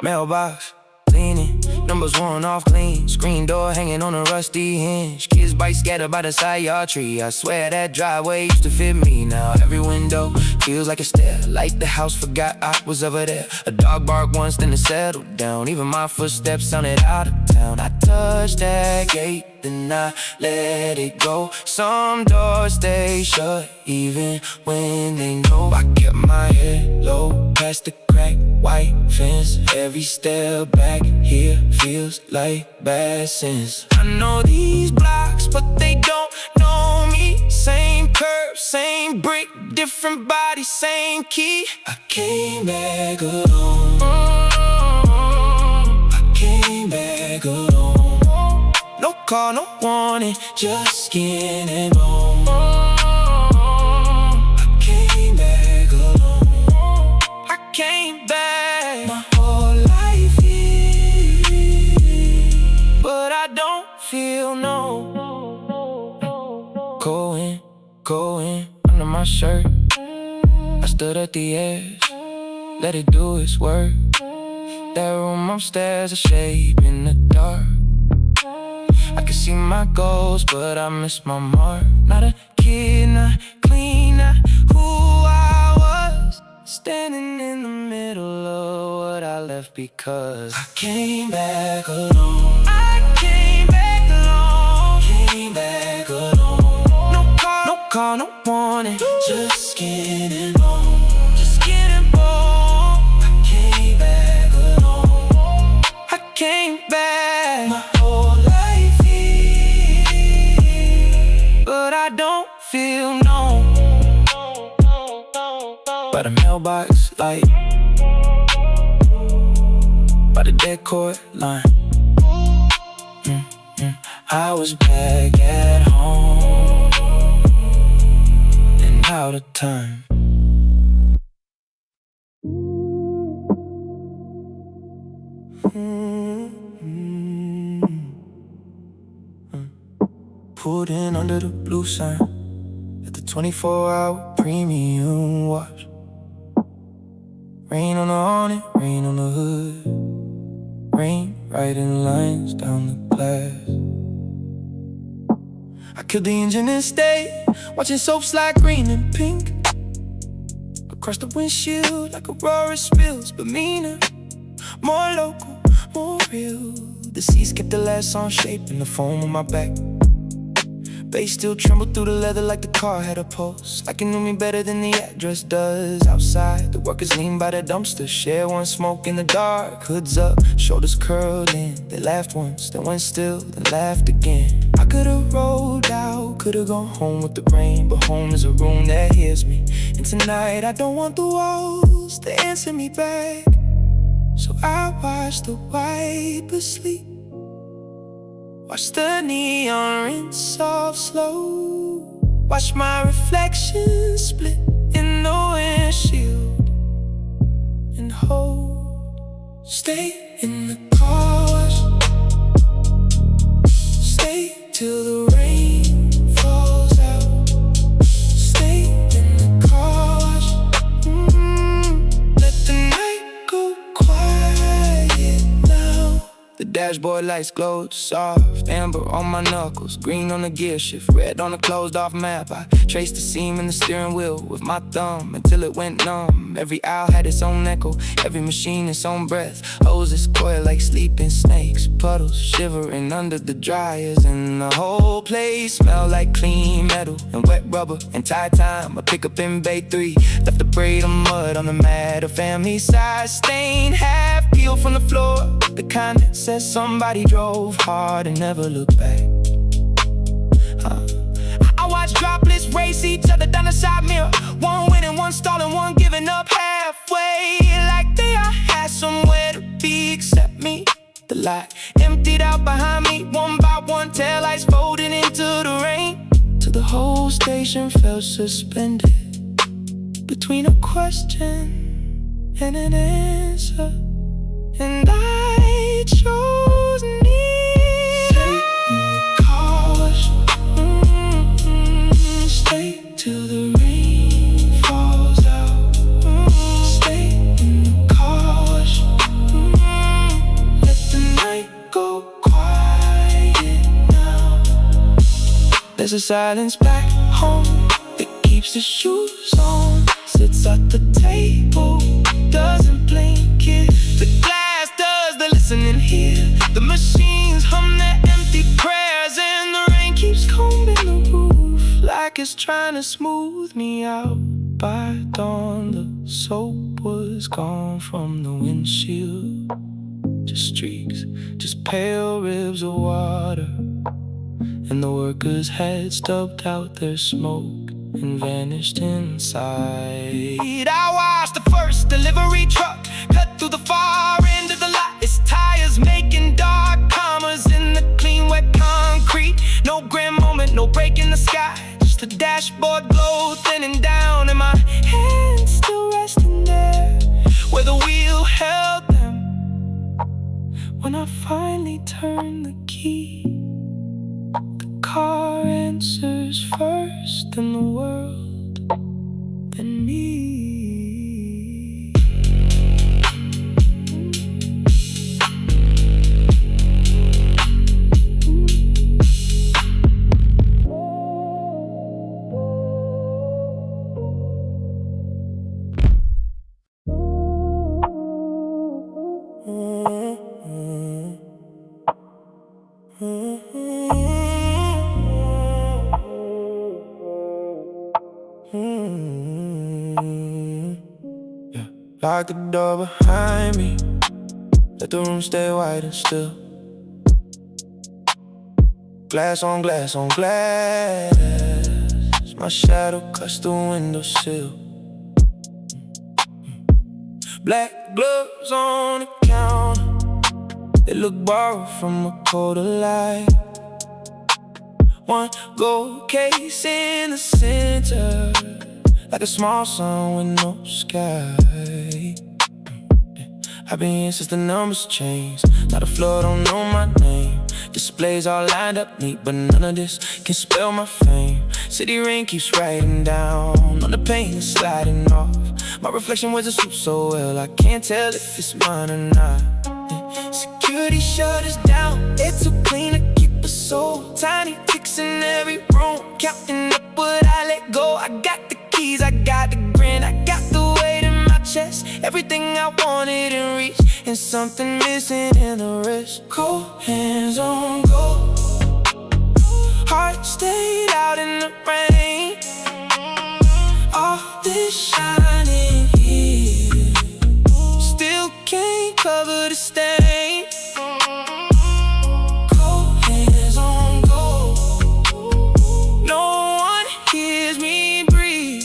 Mailbox, leaning, numbers worn off clean. Screen door hanging on a rusty hinge. Kids bite scattered by the side yard tree. I swear that driveway used to fit me. Now every window feels like a stair, like the house forgot I was ever there. A dog barked once, then it settled down. Even my footsteps sounded out of town. I touched that gate, then I let it go. Some doors stay shut, even when they know. I kept my head low, past the cracked white fence. Every step back here feels like bad sense. I know these blocks, but they don't know me. Same curb, same brick, different body, same key. I came back alone. I came back alone. No call, no warning, just skin and bone. I came back alone. I came back, my whole life here, but I don't feel no. Going under my shirt, I stood at the edge, let it do its work. That room upstairs, a shape in the dark. I can see my goals, but I missed my mark. Not a kid, not clean, not who I was. Standing in the middle of what I left because I came back alone. I came back alone. Came back alone. No call, no warning, just skin and bone. Just skin and bone. I came back alone. I came back, my whole life here, but I don't feel no. By the mailbox light, by the dead court line. I was back at home and out of time. Pulled in under the blue sign at the 24-hour premium wash. Rain on the awning, rain on the hood, rain writing lines down the glass. I killed the engine and stayed, watching soaps like green and pink across the windshield like Aurora spills, but meaner, more local, more real. The seats kept the last song shaping the foam on my back. Bass still trembled through the leather like the car had a pulse, like it knew me better than the address does. Outside, the workers leaned by the dumpster, share one smoke in the dark. Hoods up, shoulders curled in. They laughed once, then went still, then laughed again. I could've rolled out, could've gone home with the rain, but home is a room that hears me. And tonight I don't want the walls to answer me back, so I watch the wipers sleep. Watch the neon rinse off slow. Watch my reflection split in the windshield and hold. Stay in the car wash. Stay till the rain falls out. Stay in the car wash. Let the night go quiet now. The dashboard lights glowed soft, amber on my knuckles, green on the gear shift, red on the closed off map. I traced the seam in the steering wheel with my thumb until it went numb. Every aisle had its own echo, every machine its own breath. Hoses coiled like sleeping snakes, puddles shivering under the dryers, and the whole place smelled like clean metal and wet rubber and tie time. I pick up in Bay 3, left a braid of mud on the mat. A family size stain, half peeled from the floor, the kind that says somebody drove hard and never looked back. I watch droplets race each other down the side mirror, one winning, one stalling, one giving up halfway, like they all had somewhere to be except me. The lot emptied out behind me, one by one, taillights folding into the rain, till the whole station felt suspended between a question and an answer. And I chose neither. Car wash. Stay till the rain falls out. Stay in the car wash. Let the night go quiet now. There's a silence back home that keeps the shoes on, sits at the table, doesn't blink it. The glass does the listening here. The machines hum their empty prayers, and the rain keeps combing the roof like it's trying to smooth me out. By dawn, the soap was gone from the windshield. Just streaks, just pale ribs of water, and the workers had stubbed out their smoke and vanished inside. I watched the first delivery truck cut through the far end of the lot, its tires making dark commas in the clean wet concrete. No grand moment, no break in the sky, just the dashboard glow thinning down, and my hands still resting there where the wheel held them. When I finally turn the key, the car answers first in the world, then me. Lock the door behind me, let the room stay white and still. Glass on glass on glass, my shadow cuts the windowsill. Black gloves on the counter, It looked borrowed from a colder light. One gold case in the center, like a small sun with no sky. I've been here since the numbers changed. Now the floor don't know my name. Displays all lined up neat, but none of this can spell my fame. City rain keeps writing down on the paint and sliding off. My reflection wears a suit so well, I can't tell if it's mine or not. Security shut us down, it's too clean to keep us so tiny. Ticks in every room, counting up what I let go. I got the keys, I got the grin, I got the weight in my chest. Everything I wanted in reach, and something missing in the rest. Cold hands on gold, heart stayed out in the rain. All this shining here still can't cover the stain. Cold hands on gold, no one hears me breathe.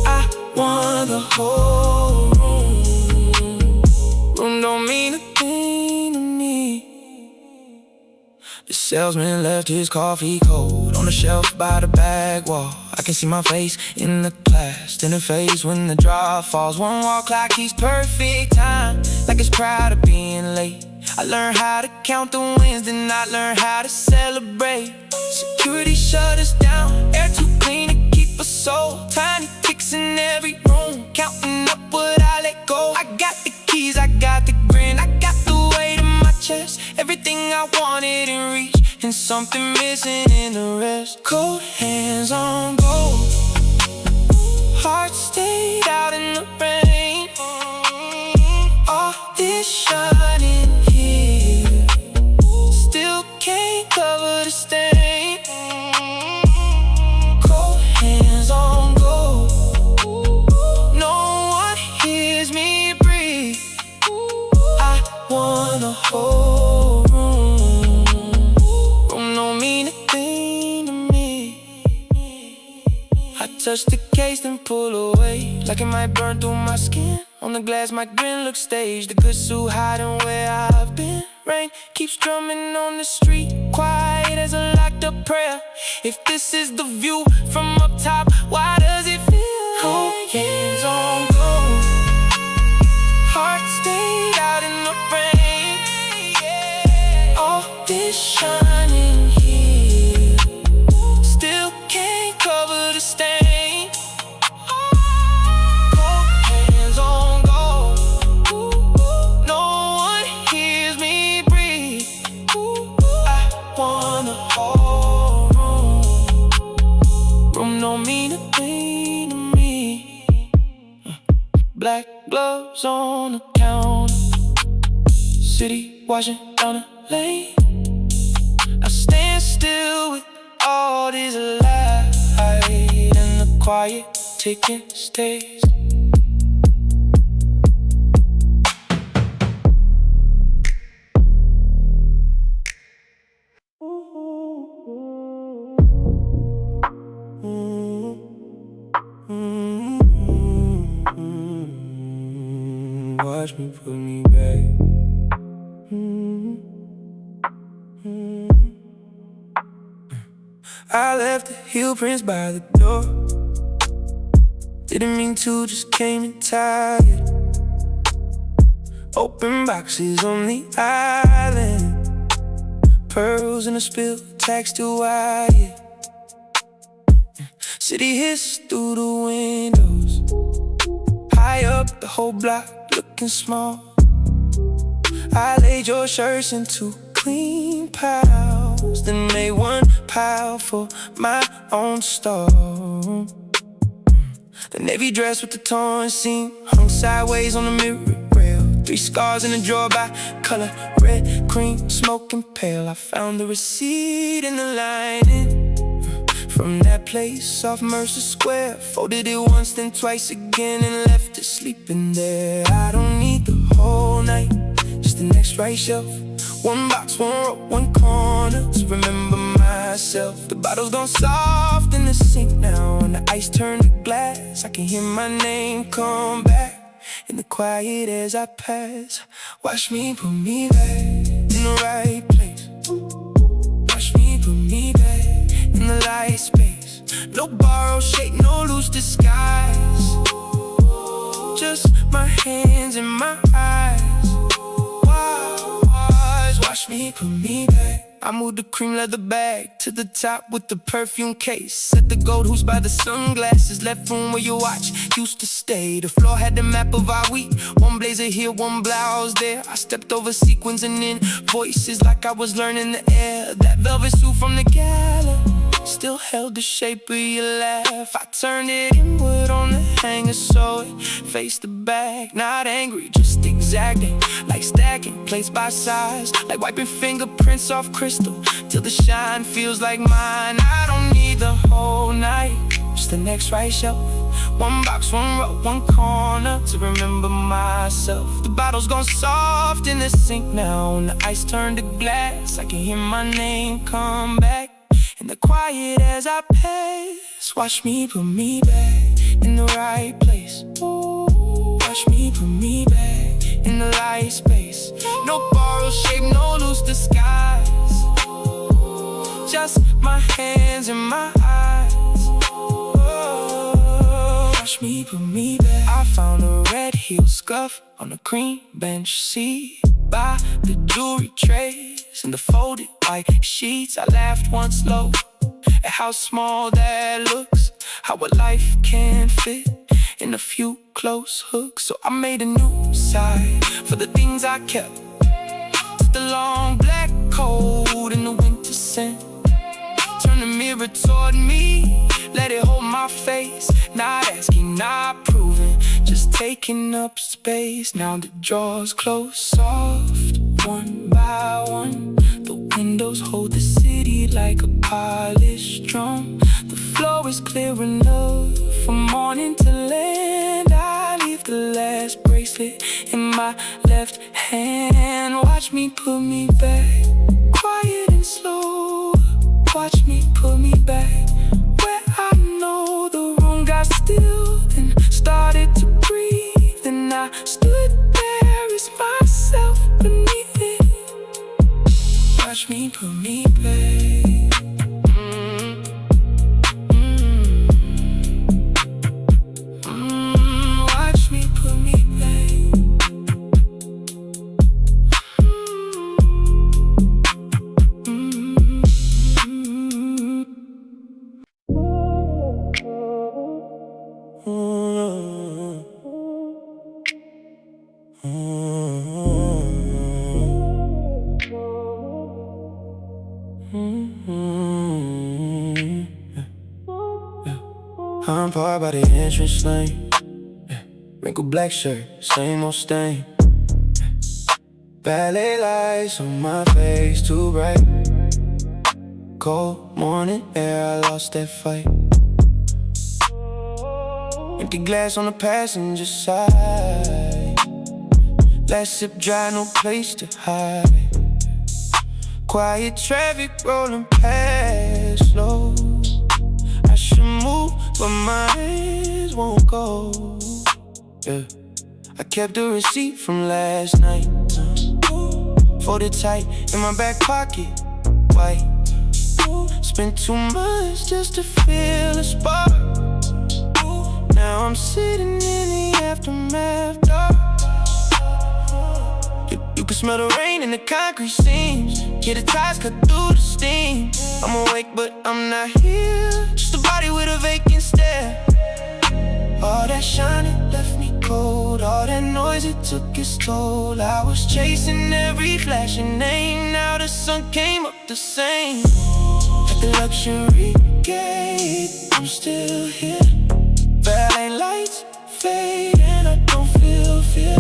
I want the whole room. Room don't mean a thing to me. The salesman left his coffee cold on the shelf by the back wall. I can see my face in the class, in the face when the drop falls. One wall clock keeps perfect time, like it's proud of being late. I learned how to count the wins, then I learned how to celebrate. Security shut us down, air too clean to keep us so tiny. Ticks in every room, counting up what I let go. I got the keys, I got the grin, I got the weight in my chest. Everything I wanted in reach, and something missing in the rest. Cold hands on gold, heart stayed out in the rain. All this shining here still can't cover the stain. Cold hands on gold, no one hears me breathe. I wanna hold room. Room don't mean a thing to me. I touch the case then pull away, like it might burn through my skin. On the glass my grin looks staged, the good suit hiding where I've been. Rain keeps drumming on the street, quiet as a locked up prayer. If this is the view from up top, why does it feel cold hands on gold? Heart stayed out in the rain. All this shining here still can't cover the stain. Cold hands on gold, no one hears me breathe. I wanna hold room. Room don't mean a thing to me. Black gloves on the counter, city washing down the lane. I stand still with all this light, and the quiet ticking stays. Watch me put me back. I left the heel prints by the door. Didn't mean to, just came in tired. Open boxes on the island, pearls in a spill, tags to wire. City hiss through the windows, high up the whole block looking small. I laid your shirts into clean piles, then made one pile for my own stall. The navy dress with the torn seam hung sideways on the mirror rail. 3 scars in a drawer by color, red, cream, smoking pale. I found the receipt in the lining from that place off Mercer Square. Folded it once, then twice again, and left it sleeping there. I don't need the whole night, just the next right shelf. One box, one row, one corner to remember myself. The bottle's gone soft in the sink now, and the ice turned to glass. I can hear my name come back in the quiet as I pass. Watch me put me back in the right place. Watch me put me back in the light space. No borrowed shape, no loose disguise. Just my hands and my eyes. Watch me put me back. I moved the cream leather bag to the top with the perfume case. Set the gold hoops by the sunglasses. Left room where your watch used to stay. The floor had the map of our week. One blazer here, one blouse there. I stepped over sequins and then voices like I was learning the air. That velvet suit from the gala still held the shape of your laugh. I turned it inward on the hanger so it faced the back. Not angry, just exacting. Like stacking plates by size. Like wiping fingerprints off crystal till the shine feels like mine. I don't need the whole night, just the next right shelf. One box, one row, one corner to remember myself. The bottle's gone soft in the sink now. When the ice turned to glass, I can hear my name come back. In the quiet as I pass, watch me put me back in the right place. Watch me put me back in the light space. No borrowed shape, no loose disguise. Just my hands and my eyes. Watch me put me back. I found a red heel scuff on the cream bench seat by the jewelry trays and the folded white sheets. I laughed once low at how small that looks, how a life can fit in a few close hooks. So I made a new side for the things I kept. Took the long black coat in the winter scent. Turn the mirror toward me, let it hold my face. Not asking, not proving, just taking up space. Now the drawers close soft, one by one. The windows hold the city like a polished drum. The floor is clear enough from morning to land. I leave the last bracelet in my left hand. Watch me put me back, quiet and slow. Watch me put me back where I know the room got still and started to breathe. And I stood there as myself beneath it. Watch me put me back. Watch me put me back. I'm parked by the entrance lane. Wrinkled black shirt, same old stain. Ballet lights on my face, too bright. Cold morning air, I lost that fight. Empty glass on the passenger side. Last sip dry, no place to hide. Quiet traffic rolling past slow. I should move, but my hands won't go. Yeah, I kept the receipt from last night, folded tight in my back pocket, white. Spent too much just to feel a spark. Now I'm sitting in the aftermath, dark. You can smell the rain in the concrete seams. Hear the ties cut through the steam. I'm awake but I'm not here, just a body with a vacant stare. All that shining left me cold. All that noise, it took its toll. I was chasing every flashing name. Now the sun came up the same. At the luxury gate, I'm still here. Ballet lights fade and I don't feel fear.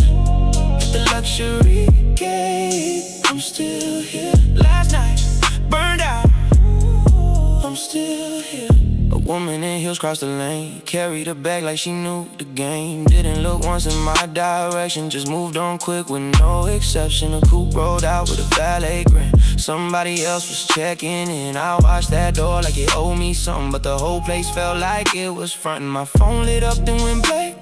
At the luxury gate, I'm still here. Last night, burned out, I'm still here. A woman in heels crossed the lane, carried her bag like she knew the game. Didn't look once in my direction, just moved on quick with no exception. A coupe rolled out with a valet grin. Somebody else was checking in. I watched that door like it owed me something, but the whole place felt like it was frontin'. My phone lit up then went black.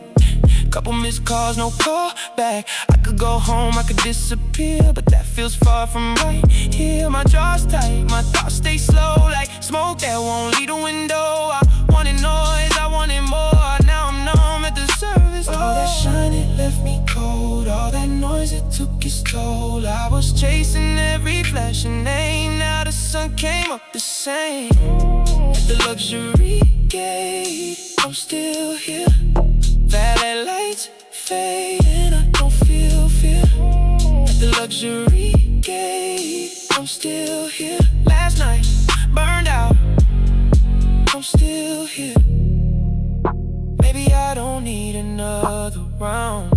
Couple missed calls, no call back. I could go home, I could disappear, but that feels far from right here. My jaw's tight, my thoughts stay slow, like smoke that won't leave the window. I wanted noise, I wanted more. Now I'm numb at the surface. All that shine, it left me cold. All that noise, it took its toll. I was chasing every flashing name. Now the sun came up the same. At the luxury gate, I'm still here. Valet lights fade and I don't feel fear. At the luxury gate, I'm still here. Last night, burned out, I'm still here. Maybe I don't need another round.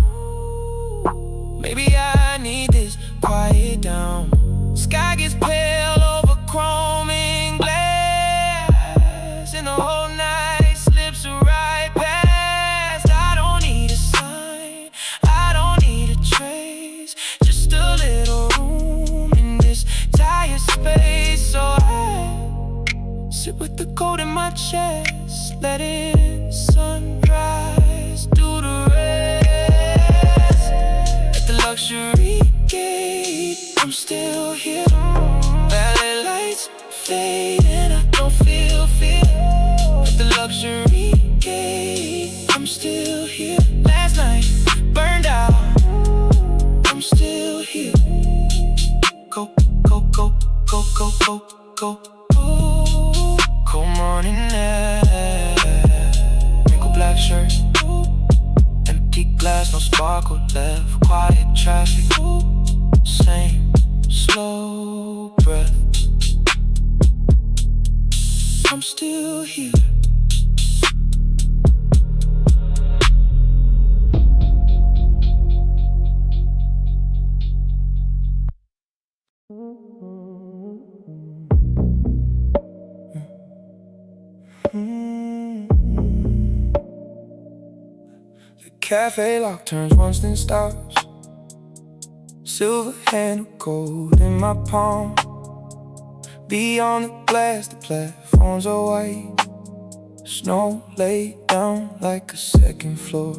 Maybe I need this quiet down. Sky gets pale over chrome and glass, and the whole night slips right past. I don't need a sign, I don't need a trace, just a little room in this tired space. So I sit with the cold in my chest, let it sunrise through the rest. At the luxury gate, I'm still here. Valley lights fade and I don't feel fear. At the luxury gate, I'm still here. Last night, burned out, I'm still here. Go, go, go, go, go, go, go. Cold morning air, wrinkled black shirt, empty glass, no sparkle left. Quiet traffic, same slow breath. I'm still here. The cafe lock turns once then stops. Silver handle gold in my palm. Beyond the glass, the platforms are white. Snow laid down like a second floor.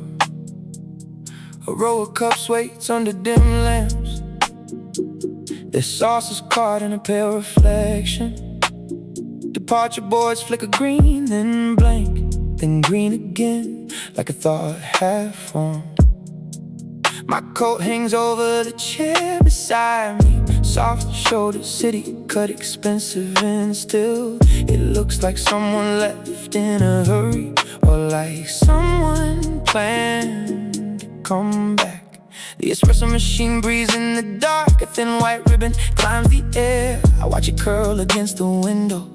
A row of cups waits under dim lamps. Their saucers caught in a pale reflection. Departure boards flicker green, then blank, then green again, like a thought half formed. My coat hangs over the chair beside me. Soft shoulder, city cut, expensive and still. It looks like someone left in a hurry, or like someone planned to come back. The espresso machine breathes in the dark. A thin white ribbon climbs the air. I watch it curl against the window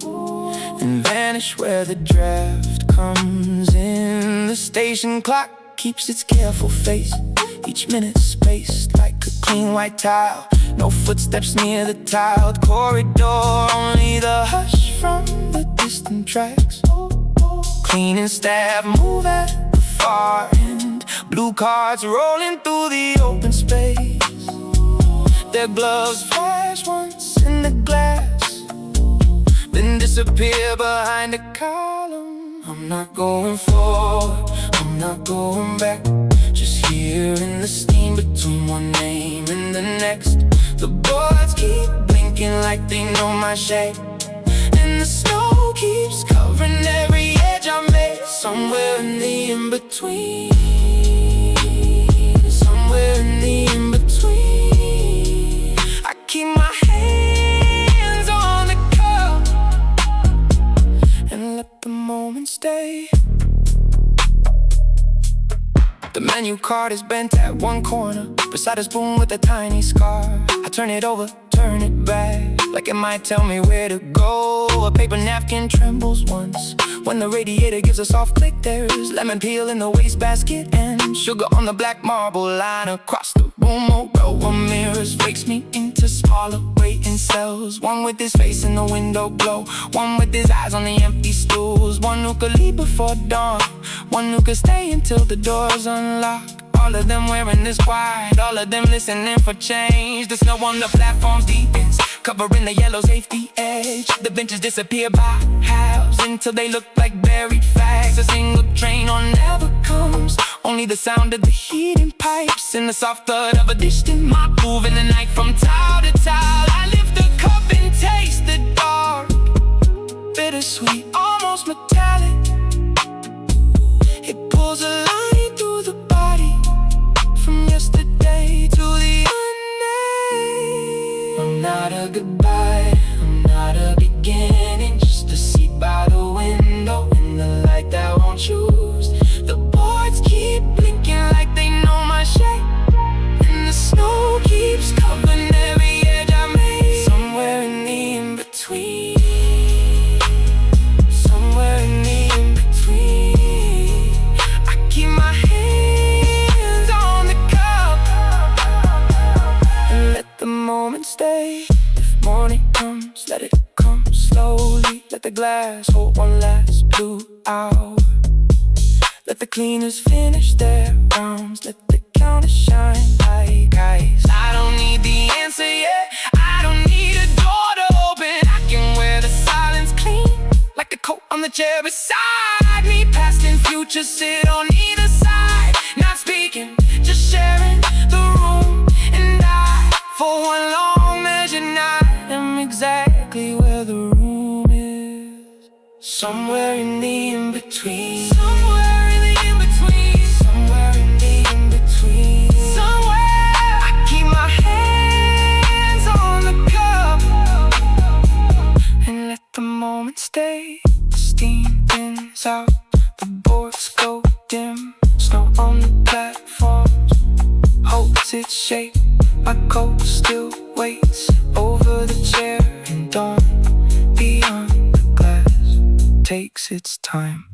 and vanish where the draft comes in. The station clock keeps its careful face, each minute spaced like a clean white tile. No footsteps near the tiled corridor, only the hush from the distant tracks. Cleaning staff move at the far end, blue cards rolling through the open space. Their gloves flash once in the glass, then disappear behind a column. I'm not going forward, I'm not going back, just here in the steam between one name and the next. The boards keep blinking like they know my shape, and the snow keeps covering every edge I made. Somewhere in the in-between, somewhere in the in-between, I keep my hands on the cup and let the moment stay. The menu card is bent at one corner, beside a spoon with a tiny scar. I turn it over, turn it back, like it might tell me where to go. A paper napkin trembles once when the radiator gives a soft click. There's lemon peel in the wastebasket and sugar on the black marble line across the room. A row of mirrors wakes me into smaller waiting cells. One with his face in the window glow, one with his eyes on the empty stools. One who could leave before dawn, one who could stay until the doors unlock. All of them wearing this quiet, all of them listening for change. The snow on the platforms deepens, covering the yellow safety edge. The benches disappear by halves until they look like buried facts. A single train on never comes, only the sound of the heating pipes and the soft thud of a distant mop. Moving the night from tile to tile, I lift a cup and taste the dark. Bittersweet, almost metallic. It pulls a line through the body, from yesterday to the unnamed. I'm not a goodbye, I'm not a beginning, just a seat by the window in the light that won't choose. The boards keep blinking like they know my shape, and the snow keeps covering every edge I made. Somewhere in the in-between, somewhere in the in-between, I keep my hands on the cup and let the moment stay. If morning comes, let it come slowly. Let the glass hold one last blue hour. Let the cleaners finish their rounds. Let the counter shine like ice. I don't need the answer yet, I don't need a door to open. I can wear the silence clean, like the coat on the chair beside me. Past and future sit on either side, not speaking, just sharing the room. And I, for one long measured night, am exactly where the room is. Somewhere in the in-between, somewhere in the in-between, somewhere in the in-between, somewhere I keep my hands on the cup and let the moment stay. The steam thins out, the boards go dim. Snow on the platforms holds its shape. My coat still waits over the chair, and dawn beyond the glass takes its time.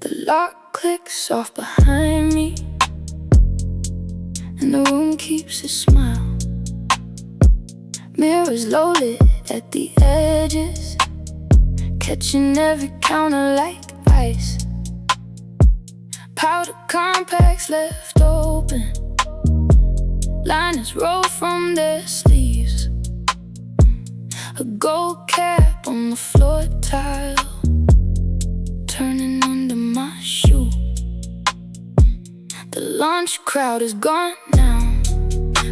The lock clicks off behind me, and the room keeps a smile. Mirrors low lit at the edges, catching every counter like ice. Powder compacts left open, liners roll from their sleeves. A gold cap on the floor tile, turning under my shoe. The lunch crowd is gone now,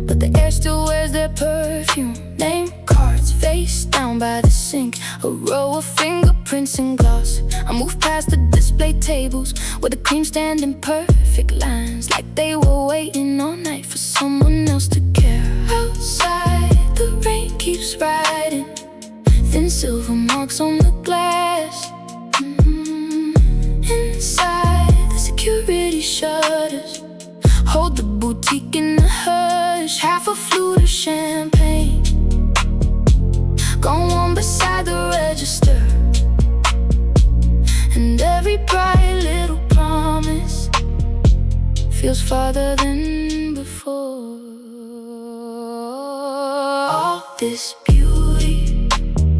but the air still wears their perfume. Name cards face down by the sink, a row of fingerprints and gloss. I move past the display tables where the cream stand in perfect lines, like they were waiting all night for someone else to care. Outside, the rain keeps riding, thin silver marks on the glass. Inside, the security shutters hold the boutique in a hush. Half a flute of champagne gone on beside the register, and every bright little promise feels farther than before. All this beauty,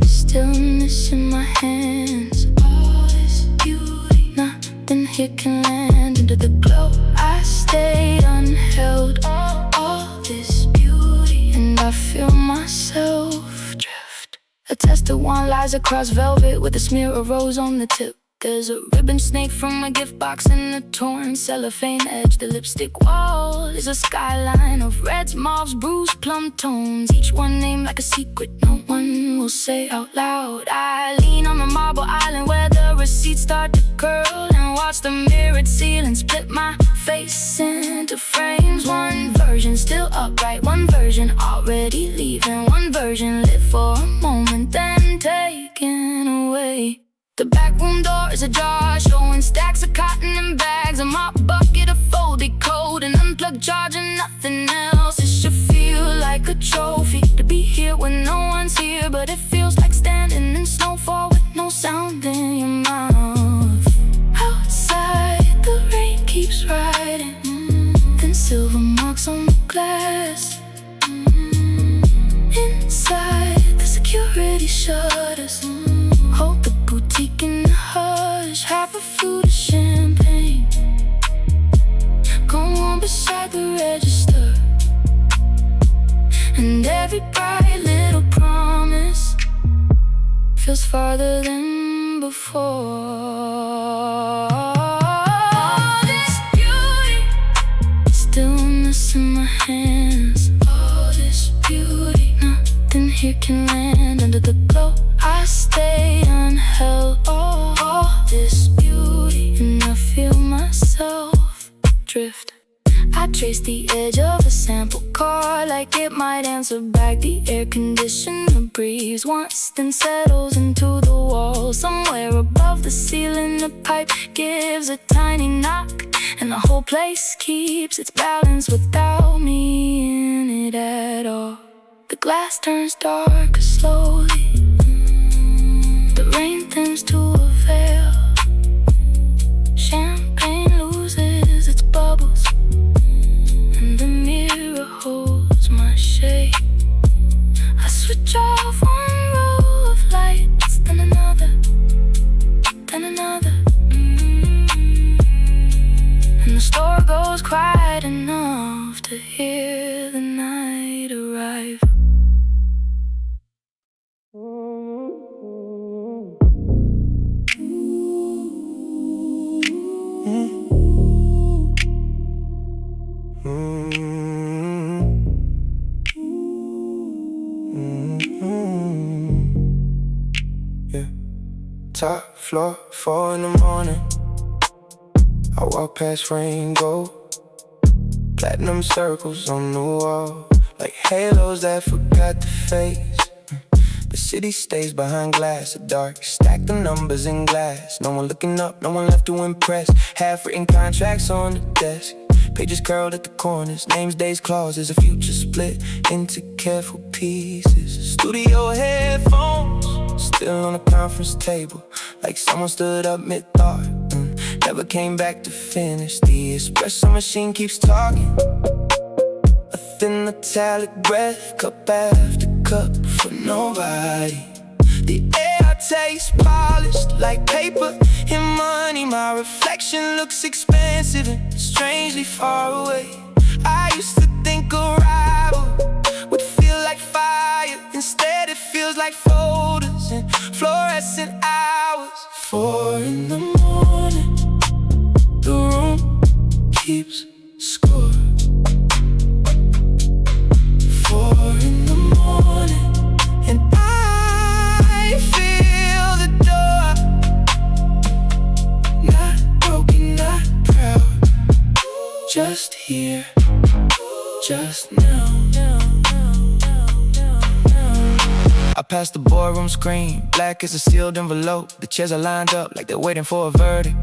stillness in my hands. All this beauty, nothing here can land into the glow. I stayed unheld. All this beauty, and I feel myself drift. A test of wine lies across velvet with a smear of rose on the tip. There's a ribbon snake from a gift box in the torn cellophane edge. The lipstick wall is a skyline of reds, mauves, bruised plum tones, each one named like a secret no one will say out loud. I lean on the marble island where the receipts start to curl, and watch the mirrored ceiling split my face into frames. One version still upright, one version already leaving, one version lit for a moment then taken away. The back room door is ajar, showing stacks of cotton and bags, a mop bucket, a folded coat, an unplugged charger, nothing else. It should feel like a trophy to be here when no one's here, but it feels like standing in snowfall with no sound in your mouth. Outside, the rain keeps riding, thin silver marks on the glass. farther than before. All this beauty, stillness in my hands. All this beauty, nothing here can land. Under the glow, I stay unheld. All this beauty, and I feel myself drift. I trace the edge of a sample car like it might answer back. The air conditioner breathes once, then settles into the wall. Somewhere above the ceiling, the pipe gives a tiny knock, and the whole place keeps its balance without me in it at all. The glass turns dark slowly. The rain thins to a veil. Champagne loses its bubbles, and the mirror holds my shape. I switch off one row of lights, then another, then another. And the store goes quiet enough to hear the night arrive. Yeah. Top floor, 4 in the morning. I walk past rainbow, platinum circles on the wall, like halos that forgot to fade. The city stays behind glass, a dark stack of numbers in glass. No one looking up, no one left to impress. Half-written contracts on the desk, pages curled at the corners. Names, days, clauses, a future split into careful pieces. Studio headphones, still on a conference table, like someone stood up mid-thought, never came back to finish. The espresso machine keeps talking, a thin metallic breath, cup after cup for nobody. The air tastes polished like paper and money. My reflection looks expensive and strangely far away. I used to think a rival would feel like fire. Instead it feels like photos and fluorescent hours. 4 in the morning, the room keeps score. 4 in the morning, and I feel the door. Not broken, not proud, just here, just now. I passed the boardroom screen, black as a sealed envelope. The chairs are lined up like they're waiting for a verdict.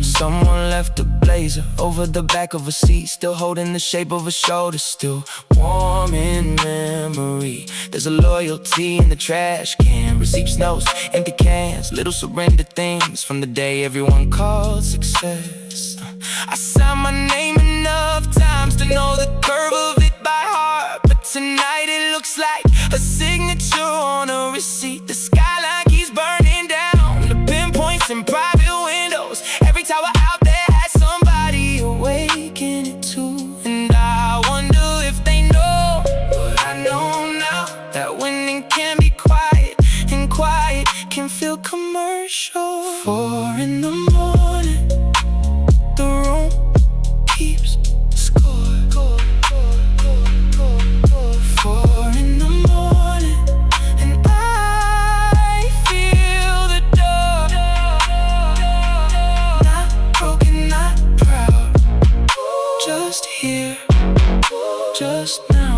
Someone left a blazer over the back of a seat, still holding the shape of a shoulder, still warm in memory. There's a loyalty in the trash can, receipts, notes, empty cans, little surrender things from the day everyone called success. I signed my name enough times to know the curve of it by heart, but tonight it looks like a signature on a receipt. The skyline keeps burning down, the pinpoints in private windows. Every tower out there has somebody awaken it too. And I wonder if they know what I know now, that winning can be quiet, and quiet can feel commercial. 4 in the morning, the room keeps score. 4 in the morning, and I feel the door. Not broken, not proud, just here, just now.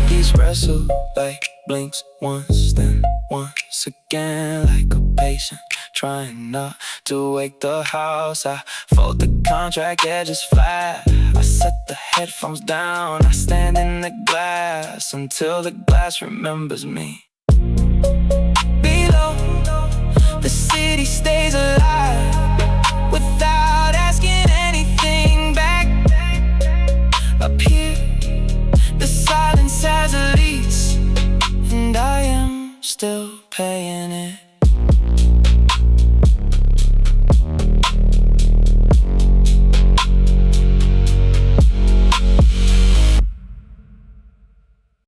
These wrestle like blinks once, then once again, like a patient trying not to wake the house. I fold the contract edges flat, I set the headphones down, I stand in the glass until the glass remembers me. Below, the city stays alive without asking anything back. Up here, the silence has a lease, and I am still paying it.